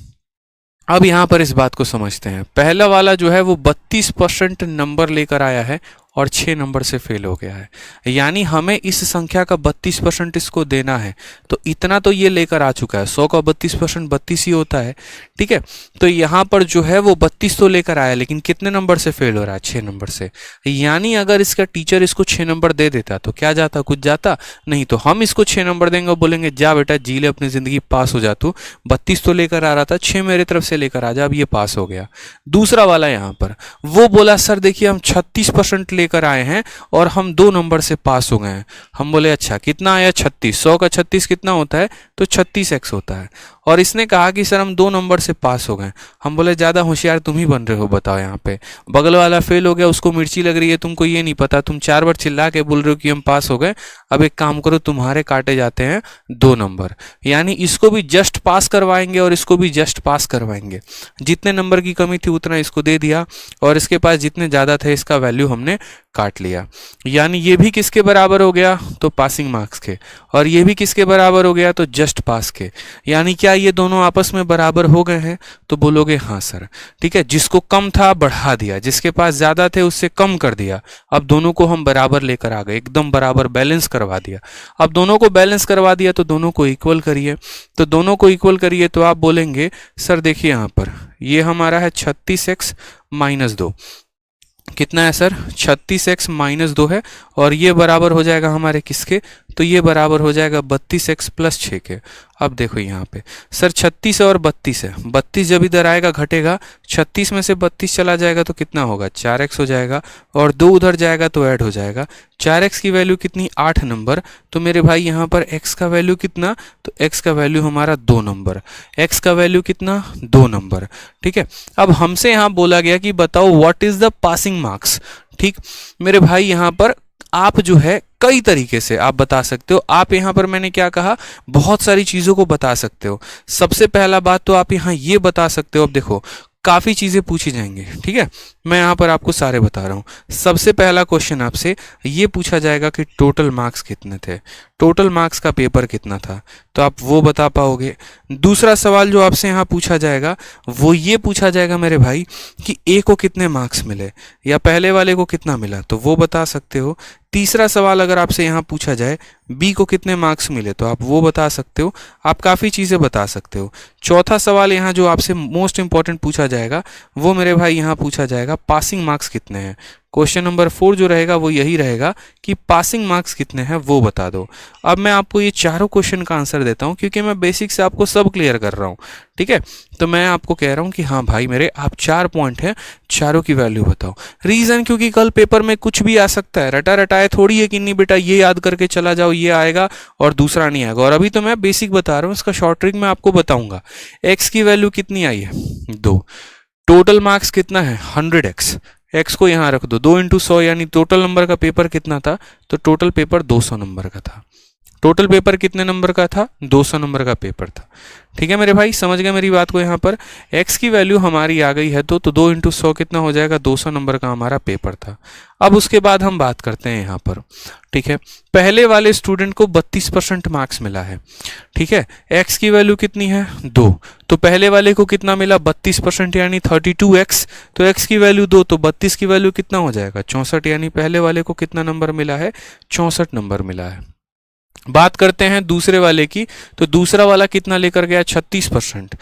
अब यहाँ पर इस बात को समझते हैं। पहला वाला जो है वो 32% नंबर लेकर आया है और 6 नंबर से फेल हो गया है, यानी हमें इस संख्या का 32% इसको देना है, तो इतना तो ये लेकर आ चुका है। 100 का 32% 32 ही होता है। ठीक है, तो यहाँ पर जो है वो 32 तो लेकर आया, लेकिन कितने नंबर से फेल हो रहा है, 6 नंबर से। यानी अगर इसका टीचर इसको 6 नंबर दे देता तो क्या जाता, कुछ जाता नहीं। तो हम इसको 6 नंबर देंगे और बोलेंगे जा बेटा जी ले अपनी ज़िंदगी, पास हो जा तू, 32 तो लेकर आ रहा था, 6 मेरे तरफ से लेकर आ जा, अब ये पास हो गया। दूसरा वाला यहाँ पर वो बोला सर देखिए हम 36% लेकर आए हैं और हम 2 नंबर से पास हो गए हैं। हम बोले अच्छा कितना आया 36, 100 का 36 कितना होता है, तो 36x होता है। और इसने कहा कि सर हम 2 नंबर से पास हो गए। हम बोले ज़्यादा होशियार तुम ही बन रहे हो, बताओ यहाँ पे बगल वाला फेल हो गया, उसको मिर्ची लग रही है, तुमको ये नहीं पता, तुम 4 बार चिल्ला के बोल रहे हो कि हम पास हो गए। अब एक काम करो, तुम्हारे काटे जाते हैं 2 नंबर, यानी इसको भी जस्ट पास करवाएंगे और इसको भी जस्ट पास करवाएंगे। जितने नंबर की कमी थी उतना इसको दे दिया और इसके पास जितने ज़्यादा थे इसका वैल्यू हमने काट लिया। यानी ये भी किसके बराबर हो गया, तो पासिंग मार्क्स के, और ये भी किसके बराबर हो गया, तो जस्ट पास के। यानी क्या ये दोनों आपस में बराबर हो गए हैं, तो बोलोगे हाँ सर। ठीक है, जिसको कम था बढ़ा दिया, जिसके पास ज़्यादा थे उससे कम कर दिया। अब दोनों को हम बराबर लेकर आ गए, एकदम बराबर बैलेंस करवा दिया। अब दोनों को बैलेंस करवा दिया तो दोनों को इक्वल करिए। तो दोनों को इक्वल करिए तो आप बोलेंगे सर देखिए यहाँ पर ये हमारा है 36x माइनस 2, कितना है सर 36x माइनस 2 है, और ये बराबर हो जाएगा हमारे किसके, तो ये बराबर हो जाएगा 32x प्लस 6 के। अब देखो यहाँ पे सर 36 और 32 है, 32 जब इधर आएगा घटेगा, 36 में से 32 चला जाएगा तो कितना होगा 4x हो जाएगा, और 2 उधर जाएगा तो ऐड हो जाएगा। 4x की वैल्यू कितनी 8 नंबर, तो मेरे भाई यहाँ पर x का वैल्यू कितना, तो x का वैल्यू हमारा 2 नंबर, x का वैल्यू कितना 2 नंबर। ठीक है, अब हमसे यहाँ बोला गया कि बताओ what is the passing marks. ठीक मेरे भाई, यहाँ पर आप जो है कई तरीके से आप बता सकते हो। आप यहाँ पर मैंने क्या कहा, बहुत सारी चीज़ों को बता सकते हो। सबसे पहला बात तो आप यहाँ ये बता सकते हो, अब देखो काफ़ी चीज़ें पूछी जाएंगी। ठीक है, मैं यहाँ पर आपको सारे बता रहा हूँ। सबसे पहला क्वेश्चन आपसे ये पूछा जाएगा कि टोटल मार्क्स कितने थे, टोटल मार्क्स का पेपर कितना था, तो आप वो बता पाओगे। दूसरा सवाल जो आपसे यहाँ पूछा जाएगा वो ये पूछा जाएगा मेरे भाई कि ए को कितने मार्क्स मिले या पहले वाले को कितना मिला, तो वो बता सकते हो। तीसरा सवाल अगर आपसे यहाँ पूछा जाए बी को कितने मार्क्स मिले, तो आप वो बता सकते हो। आप काफ़ी चीज़ें बता सकते हो। चौथा सवाल यहाँ जो आपसे मोस्ट इंपॉर्टेंट पूछा जाएगा वो मेरे भाई यहाँ पूछा जाएगा पासिंग मार्क्स कितने हैं। क्वेश्चन नंबर 4 जो रहेगा वो यही रहेगा कि पासिंग मार्क्स कितने हैं वो बता दो। अब मैं आपको ये चारों क्वेश्चन का आंसर देता हूँ क्योंकि मैं बेसिक से आपको सब क्लियर कर रहा हूँ। ठीक है, तो मैं आपको कह रहा हूँ कि हाँ भाई मेरे, आप 4 पॉइंट हैं, चारों की वैल्यू बताओ। रीज़न क्योंकि कल पेपर में कुछ भी आ सकता है, रटा रटाए थोड़ी है कि नहीं बेटा ये याद करके चला जाओ ये आएगा और दूसरा नहीं आएगा। और अभी तो मैं बेसिक बता रहा हूँ, इसका शॉर्ट ट्रिक मैं आपको बताऊंगा। एक्स की वैल्यू कितनी आई है 2, टोटल मार्क्स कितना है 100x, x को यहाँ रख दो, 2 इंटू 100 यानी टोटल नंबर का पेपर कितना था, तो टोटल पेपर 200 नंबर का था। टोटल पेपर कितने नंबर का था, 200 नंबर का पेपर था। ठीक है मेरे भाई, समझ गए मेरी बात को। यहाँ पर x की वैल्यू हमारी आ गई है तो 2 इंटू 100 कितना हो जाएगा, 200 नंबर का हमारा पेपर था। अब उसके बाद हम बात करते हैं यहाँ पर। ठीक है, पहले वाले स्टूडेंट को 32% मार्क्स मिला है। ठीक है, x की वैल्यू कितनी है 2, तो पहले वाले को कितना मिला 32% यानी 32x, तो x की वैल्यू 2, तो 32 की वैल्यू कितना हो जाएगा 64, यानी पहले वाले को कितना नंबर मिला है 64 नंबर मिला है। बात करते हैं दूसरे वाले की, तो दूसरा वाला कितना लेकर गया 36%।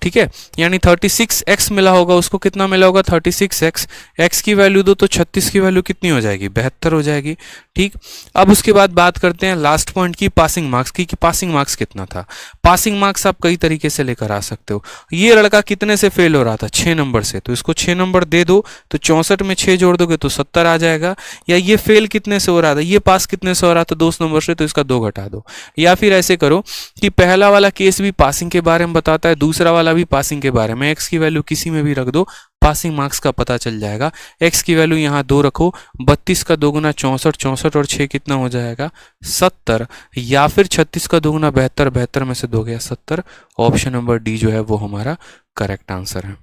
ठीक है, यानी 36x मिला होगा, उसको कितना मिला होगा 36x, x की वैल्यू दो तो 36 की वैल्यू कितनी हो जाएगी 72 हो जाएगी। ठीक, अब उसके बाद बात करते हैं लास्ट पॉइंट की, पासिंग मार्क्स की, कि पासिंग मार्क्स कितना था। पासिंग मार्क्स आप कई तरीके से लेकर आ सकते हो। ये लड़का कितने से फेल हो रहा था 6 नंबर से, तो इसको 6 नंबर दे दो, तो 64 में 6 जोड़ दोगे तो 70 आ जाएगा। या ये फेल कितने से हो रहा था, ये पास कितने से हो रहा था 2 नंबर से, तो इसका 2 घटा दो। या फिर ऐसे करो कि पहला वाला केस भी पासिंग के बारे में बताता है, दूसरा वाला भी पासिंग के बारे में, x की वैल्यू किसी में भी रख दो, पासिंग मार्क्स का पता चल जाएगा। x की वैल्यू यहाँ 2 रखो, 32 का 2 गुना 64, 64 और 6 कितना हो जाएगा 70, या फिर 36 का 2 गुना 72, 72 में से 2 गया 70। ऑप्शन नंबर डी जो है वो हमारा करेक्ट आंसर है।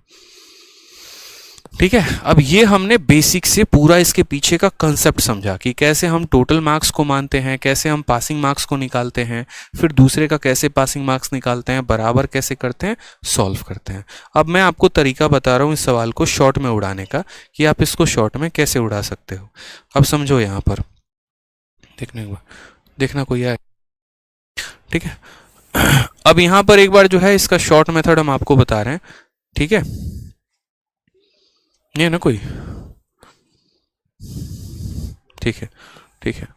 ठीक है, अब ये हमने बेसिक से पूरा इसके पीछे का कंसेप्ट समझा कि कैसे हम टोटल मार्क्स को मानते हैं, कैसे हम पासिंग मार्क्स को निकालते हैं, फिर दूसरे का कैसे पासिंग मार्क्स निकालते हैं, बराबर कैसे करते हैं, सॉल्व करते हैं। अब मैं आपको तरीका बता रहा हूँ इस सवाल को शॉर्ट में उड़ाने का, कि आप इसको शॉर्ट में कैसे उड़ा सकते हो। अब समझो, यहाँ पर देखना कोई आए। ठीक है, अब यहाँ पर एक बार जो है इसका शॉर्ट मेथड हम आपको बता रहे हैं। ठीक है, ये ना कोई, ठीक है, ठीक है,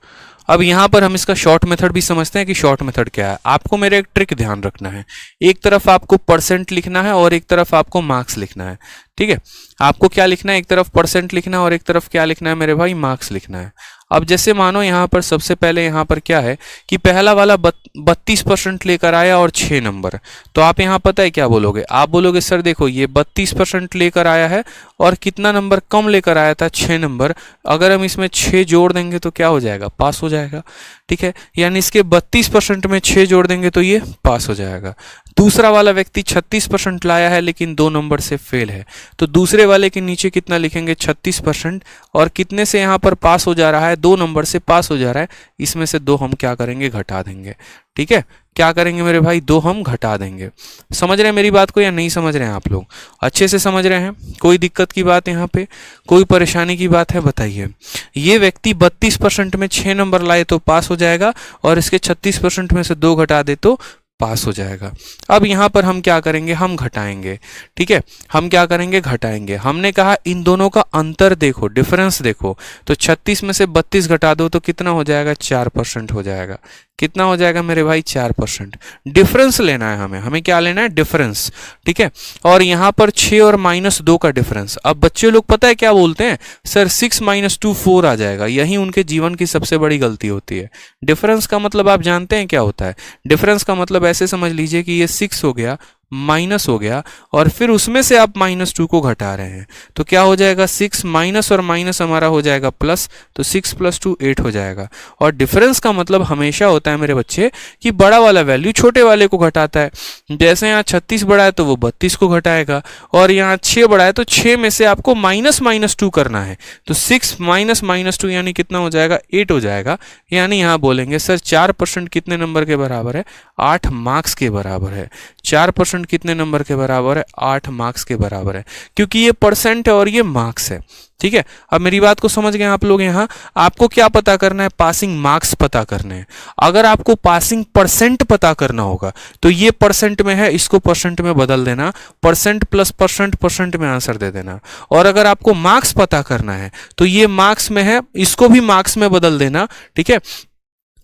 अब यहाँ पर हम इसका शॉर्ट मेथड भी समझते हैं कि शॉर्ट मेथड क्या है। आपको मेरे एक ट्रिक ध्यान रखना है, एक तरफ आपको परसेंट लिखना है और एक तरफ आपको मार्क्स लिखना है। ठीक है, आपको क्या लिखना है, एक तरफ परसेंट लिखना है और एक तरफ क्या लिखना है मेरे भाई, मार्क्स लिखना है। अब जैसे मानो यहाँ पर सबसे पहले यहाँ पर क्या है कि पहला वाला 32% लेकर आया और 6 नंबर, तो आप यहाँ पता है क्या बोलोगे, आप बोलोगे सर देखो ये 32% लेकर आया है और कितना नंबर कम लेकर आया था, 6 नंबर, अगर हम इसमें 6 जोड़ देंगे तो क्या हो जाएगा, पास हो जाएगा। ठीक है, यानी इसके 32% में 6 जोड़ देंगे तो ये पास हो जाएगा। दूसरा वाला व्यक्ति 36% लाया है लेकिन 2 नंबर से फेल है, तो दूसरे वाले के नीचे कितना लिखेंगे, 36%, और कितने से यहाँ पर पास हो जा रहा है, 2 नंबर से पास हो जा रहा है, इसमें से 2 हम क्या करेंगे, घटा देंगे। ठीक है, क्या करेंगे मेरे भाई, 2 हम घटा देंगे। समझ रहे हैं मेरी बात को या नहीं समझ रहे हैं आप लोग, अच्छे से समझ रहे हैं, कोई दिक्कत की बात यहाँ पे, कोई परेशानी की बात है बताइए। ये व्यक्ति 32% में 6 नंबर लाए तो पास हो जाएगा और इसके 36% में से 2 घटा दे तो पास हो जाएगा। अब यहाँ पर हम क्या करेंगे, हम घटाएंगे। ठीक है, हम क्या करेंगे, घटाएंगे। हमने कहा इन दोनों का अंतर देखो, डिफरेंस देखो, तो 36 में से 32 घटा दो तो कितना हो जाएगा, 4% हो जाएगा। कितना हो जाएगा मेरे भाई, 4%। डिफरेंस लेना है हमें, हमें क्या लेना है, डिफरेंस। ठीक है, और यहाँ पर 6 और -2 का डिफरेंस। अब बच्चे लोग पता है क्या बोलते हैं, सर 6 - 2 4 आ जाएगा, यही उनके जीवन की सबसे बड़ी गलती होती है। डिफरेंस का मतलब आप जानते हैं क्या होता है, डिफरेंस का मतलब ऐसे समझ लीजिए कि ये 6 हो गया, माइनस हो गया, और फिर उसमें से आप -2 को घटा रहे हैं, तो क्या हो जाएगा, 6 माइनस और माइनस हमारा हो जाएगा प्लस, तो 6 + 2 8 हो जाएगा। और डिफरेंस का मतलब हमेशा होता है मेरे बच्चे कि बड़ा वाला वैल्यू छोटे वाले को घटाता है। जैसे यहाँ 36 बड़ा है तो वो 32 को घटाएगा, और यहाँ 6 बड़ा है तो 6 में से आपको -2 करना है, तो 6 - -2 यानी कितना हो जाएगा, 8 हो जाएगा। यानी यहाँ बोलेंगे सर 4% कितने नंबर के बराबर है, 8 मार्क्स के बराबर है। 4% कितने नंबर के बराबर है, 8 मार्क्स के बराबर है, क्योंकि ये परसेंट है और ये मार्क्स है। ठीक है, अब मेरी बात को समझ गए आप लोग। यहाँ आपको क्या पता करना है, पासिंग मार्क्स पता करने हैं। अगर आपको पासिंग परसेंट पता करना होगा तो ये परसेंट में है, इसको परसेंट में बदल देना, परसेंट प्लस परसेंट, परसेंट में आंसर दे देना। और अगर आपको मार्क्स पता करना है तो ये मार्क्स में है, इसको भी मार्क्स में बदल देना। ठीक है,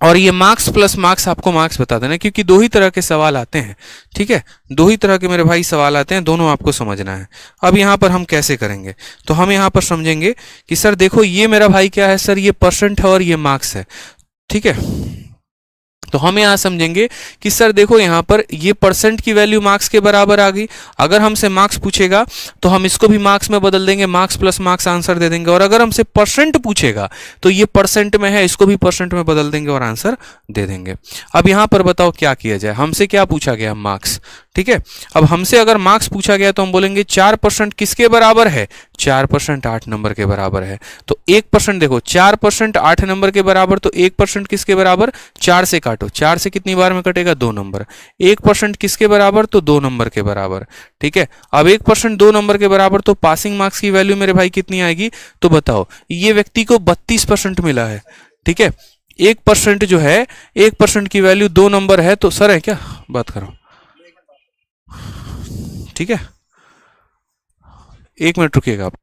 और ये मार्क्स प्लस मार्क्स आपको मार्क्स बता देना, क्योंकि 2 ही तरह के सवाल आते हैं। ठीक है, 2 ही तरह के मेरे भाई सवाल आते हैं, दोनों आपको समझना है। अब यहाँ पर हम कैसे करेंगे, तो हम यहाँ पर समझेंगे कि सर देखो ये मेरा भाई क्या है, सर ये परसेंट है और ये मार्क्स है। ठीक है, तो हम यहाँ समझेंगे कि सर देखो यहाँ पर ये परसेंट की वैल्यू मार्क्स के बराबर आ गई। अगर हमसे मार्क्स पूछेगा तो हम इसको भी मार्क्स में बदल देंगे, मार्क्स प्लस मार्क्स आंसर दे देंगे। और अगर हमसे परसेंट पूछेगा तो ये परसेंट में है, इसको भी परसेंट में बदल देंगे और आंसर दे देंगे। अब यहाँ पर बताओ क्या किया जाए, हमसे क्या पूछा गया, मार्क्स। ठीक है, अब हमसे अगर मार्क्स पूछा गया तो हम बोलेंगे 4% किसके बराबर है, 4% 8 नंबर के बराबर है। तो 1% देखो, 4% 8 नंबर के बराबर, तो 1% किसके बराबर, 4 से काटो, 4 से कितनी बार में कटेगा, 2 नंबर। 1% किसके बराबर, तो 2 नंबर के बराबर। ठीक है, अब 1% 2 नंबर के बराबर, तो पासिंग मार्क्स की वैल्यू मेरे भाई कितनी आएगी, तो बताओ। ये व्यक्ति को 32% मिला है। ठीक है, 1% जो है, 1% की वैल्यू 2 नंबर है, तो सर है क्या, बात करो। ठीक है, 1 मिनट रुकिएगा आप।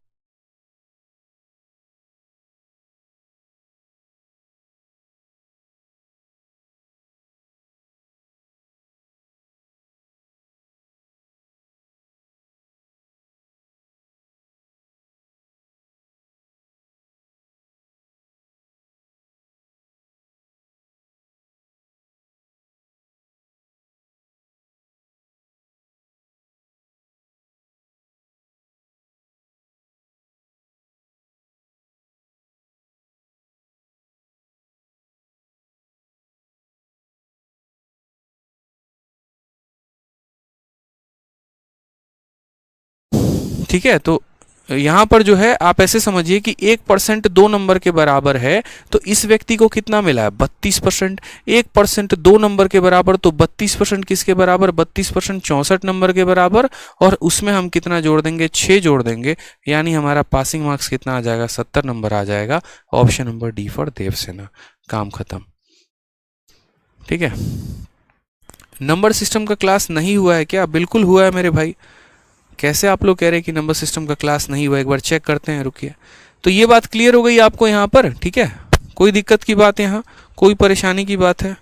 ठीक है, तो यहाँ पर जो है आप ऐसे समझिए कि 1% 2 नंबर के बराबर है, तो इस व्यक्ति को कितना मिला है, 32%। 1% 2 नंबर के बराबर, तो 32% किसके बराबर, 32% 64 नंबर के बराबर। और उसमें हम कितना जोड़ देंगे, 6 जोड़ देंगे, यानी हमारा पासिंग मार्क्स कितना आ जाएगा, 70 नंबर आ जाएगा। Option number D for Devsena, काम खत्म। ठीक है, नंबर सिस्टम का क्लास नहीं हुआ है क्या, बिल्कुल हुआ है मेरे भाई। कैसे आप लोग कह रहे हैं कि नंबर सिस्टम का क्लास नहीं हुआ, एक बार चेक करते हैं, रुकिए। तो ये बात क्लियर हो गई आपको यहाँ पर, ठीक है, कोई दिक्कत की बात यहाँ, कोई परेशानी की बात है?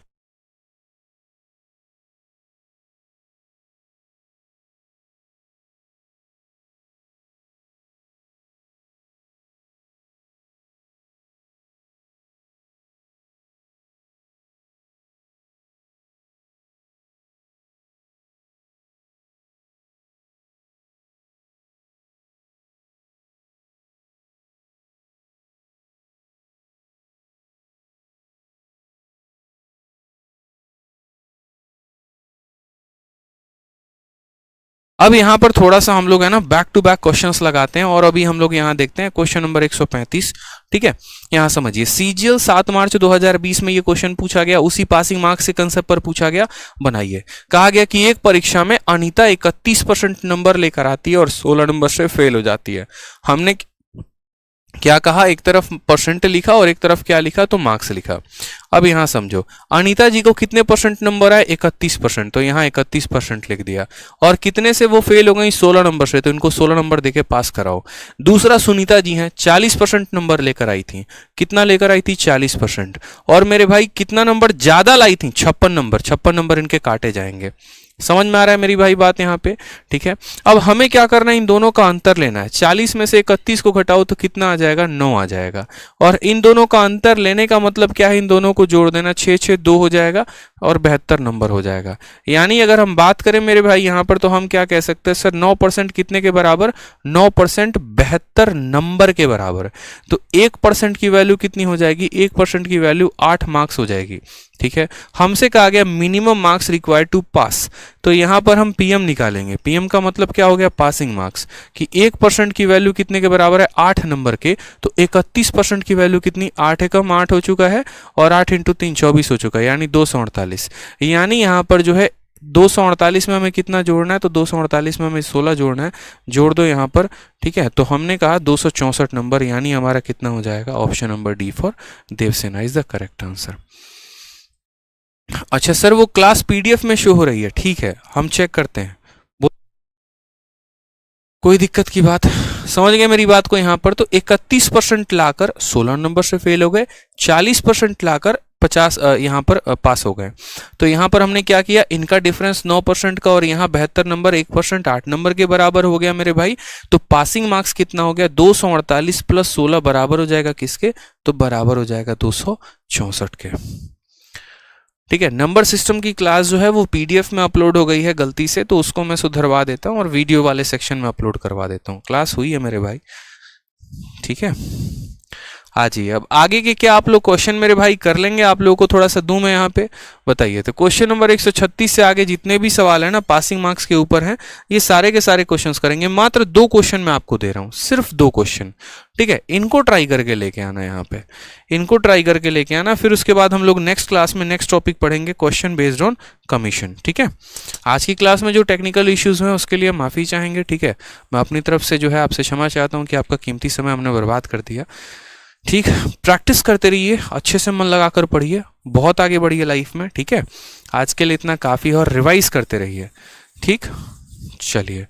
अब यहाँ पर थोड़ा सा हम लोग है ना बैक टू बैक क्वेश्चंस लगाते हैं, और अभी हम लोग यहाँ देखते हैं क्वेश्चन नंबर 135। ठीक है, यहाँ समझिए, सीजीएल 7 मार्च 2020 में ये क्वेश्चन पूछा गया, उसी पासिंग मार्क्स के कंसेप्ट पर पूछा गया। बनाइए। कहा गया कि एक परीक्षा में अनीता 31% नंबर लेकर आती है और 16 नंबर से फेल हो जाती है। हमने क्या कहा, एक तरफ परसेंट लिखा और एक तरफ क्या लिखा, तो मार्क्स लिखा। अब यहां समझो, अनीता जी को कितने परसेंट नंबर आए, 31%, तो यहां 31% लिख दिया। और कितने से वो फेल हो गई, 16 नंबर से, तो इनको 16 नंबर देके पास कराओ। दूसरा सुनीता जी हैं, 40% नंबर लेकर आई थी। कितना लेकर आई थी, 40%। और मेरे भाई कितना नंबर ज्यादा लाई थी, 56 नंबर। 56 नंबर इनके काटे जाएंगे। समझ में आ रहा है मेरी भाई बात यहाँ पे? ठीक है, अब हमें क्या करना है, इन दोनों का अंतर लेना है। 40 में से 31 को घटाओ तो कितना आ जाएगा, 9 आ जाएगा। और इन दोनों का अंतर लेने का मतलब क्या है, इन दोनों को जोड़ देना, 6 6 2 हो जाएगा और 72 नंबर हो जाएगा। यानी अगर हम बात करें मेरे भाई यहाँ पर, तो हम क्या कह सकते हैं सर, 9% कितने के बराबर, 9% 72 नंबर के बराबर। तो 1% की वैल्यू कितनी हो जाएगी, 1% की वैल्यू 8 मार्क्स हो जाएगी। ठीक है, हमसे कहा गया मिनिमम मार्क्स रिक्वायर्ड टू पास, तो यहां पर हम पीएम निकालेंगे। पीएम का मतलब क्या हो गया, पासिंग मार्क्स, कि 1% की वैल्यू कितने के बराबर है, 8 नंबर के। तो 31% की वैल्यू कितनी, 8 एकम 8 हो चुका है, और 8 इंटू 3 24 हो चुका है, यानी 248। यानी यहां पर जो है 248 में हमें कितना जोड़ना है, तो 248 में हमें 16 जोड़ना है, जोड़ दो यहाँ पर। ठीक है, तो हमने कहा 264 नंबर, यानी हमारा कितना हो जाएगा, option number D for Devsena is the correct answer. अच्छा सर, वो क्लास पीडीएफ में शो हो रही है, ठीक है, हम चेक करते हैं। कोई दिक्कत की बात, समझ गए मेरी बात को यहाँ पर? तो 31% लाकर 16 नंबर से फेल हो गए, 40% लाकर 50 यहाँ पर पास हो गए। तो यहाँ पर हमने क्या किया, इनका डिफरेंस 9% का, और यहाँ 72 नंबर 1% 8 नंबर के बराबर हो गया मेरे भाई। तो पासिंग मार्क्स कितना हो गया, 248 प्लस 16 बराबर हो जाएगा किसके, तो बराबर हो जाएगा 264 के। ठीक है, नंबर सिस्टम की क्लास जो है वो पीडीएफ में अपलोड हो गई है गलती से, तो उसको मैं सुधरवा देता हूँ और वीडियो वाले सेक्शन में अपलोड करवा देता हूँ। क्लास हुई है मेरे भाई, ठीक है। हाँ जी, अब आगे के क्या आप लोग क्वेश्चन मेरे भाई कर लेंगे, आप लोगों को थोड़ा सा दूं मैं यहाँ पे, बताइए। तो क्वेश्चन नंबर 136 से आगे जितने भी सवाल है ना पासिंग मार्क्स के ऊपर हैं, ये सारे के सारे क्वेश्चंस करेंगे। मात्र 2 क्वेश्चन मैं आपको दे रहा हूँ, सिर्फ 2 क्वेश्चन। ठीक है, इनको ट्राई करके लेके आना यहाँ पे, इनको ट्राई करके लेके आना। फिर उसके बाद हम लोग नेक्स्ट क्लास में नेक्स्ट टॉपिक पढ़ेंगे, क्वेश्चन बेस्ड ऑन कमीशन। ठीक है, आज की क्लास में जो टेक्निकल इश्यूज हैं उसके लिए माफी चाहेंगे। ठीक है, मैं अपनी तरफ से जो है आपसे क्षमा चाहता हूँ कि आपका कीमती समय हमने बर्बाद कर दिया। ठीक, प्रैक्टिस करते रहिए, अच्छे से मन लगाकर पढ़िए, बहुत आगे बढ़िए लाइफ में। ठीक है, आज के लिए इतना काफ़ी, और रिवाइज करते रहिए। ठीक, चलिए।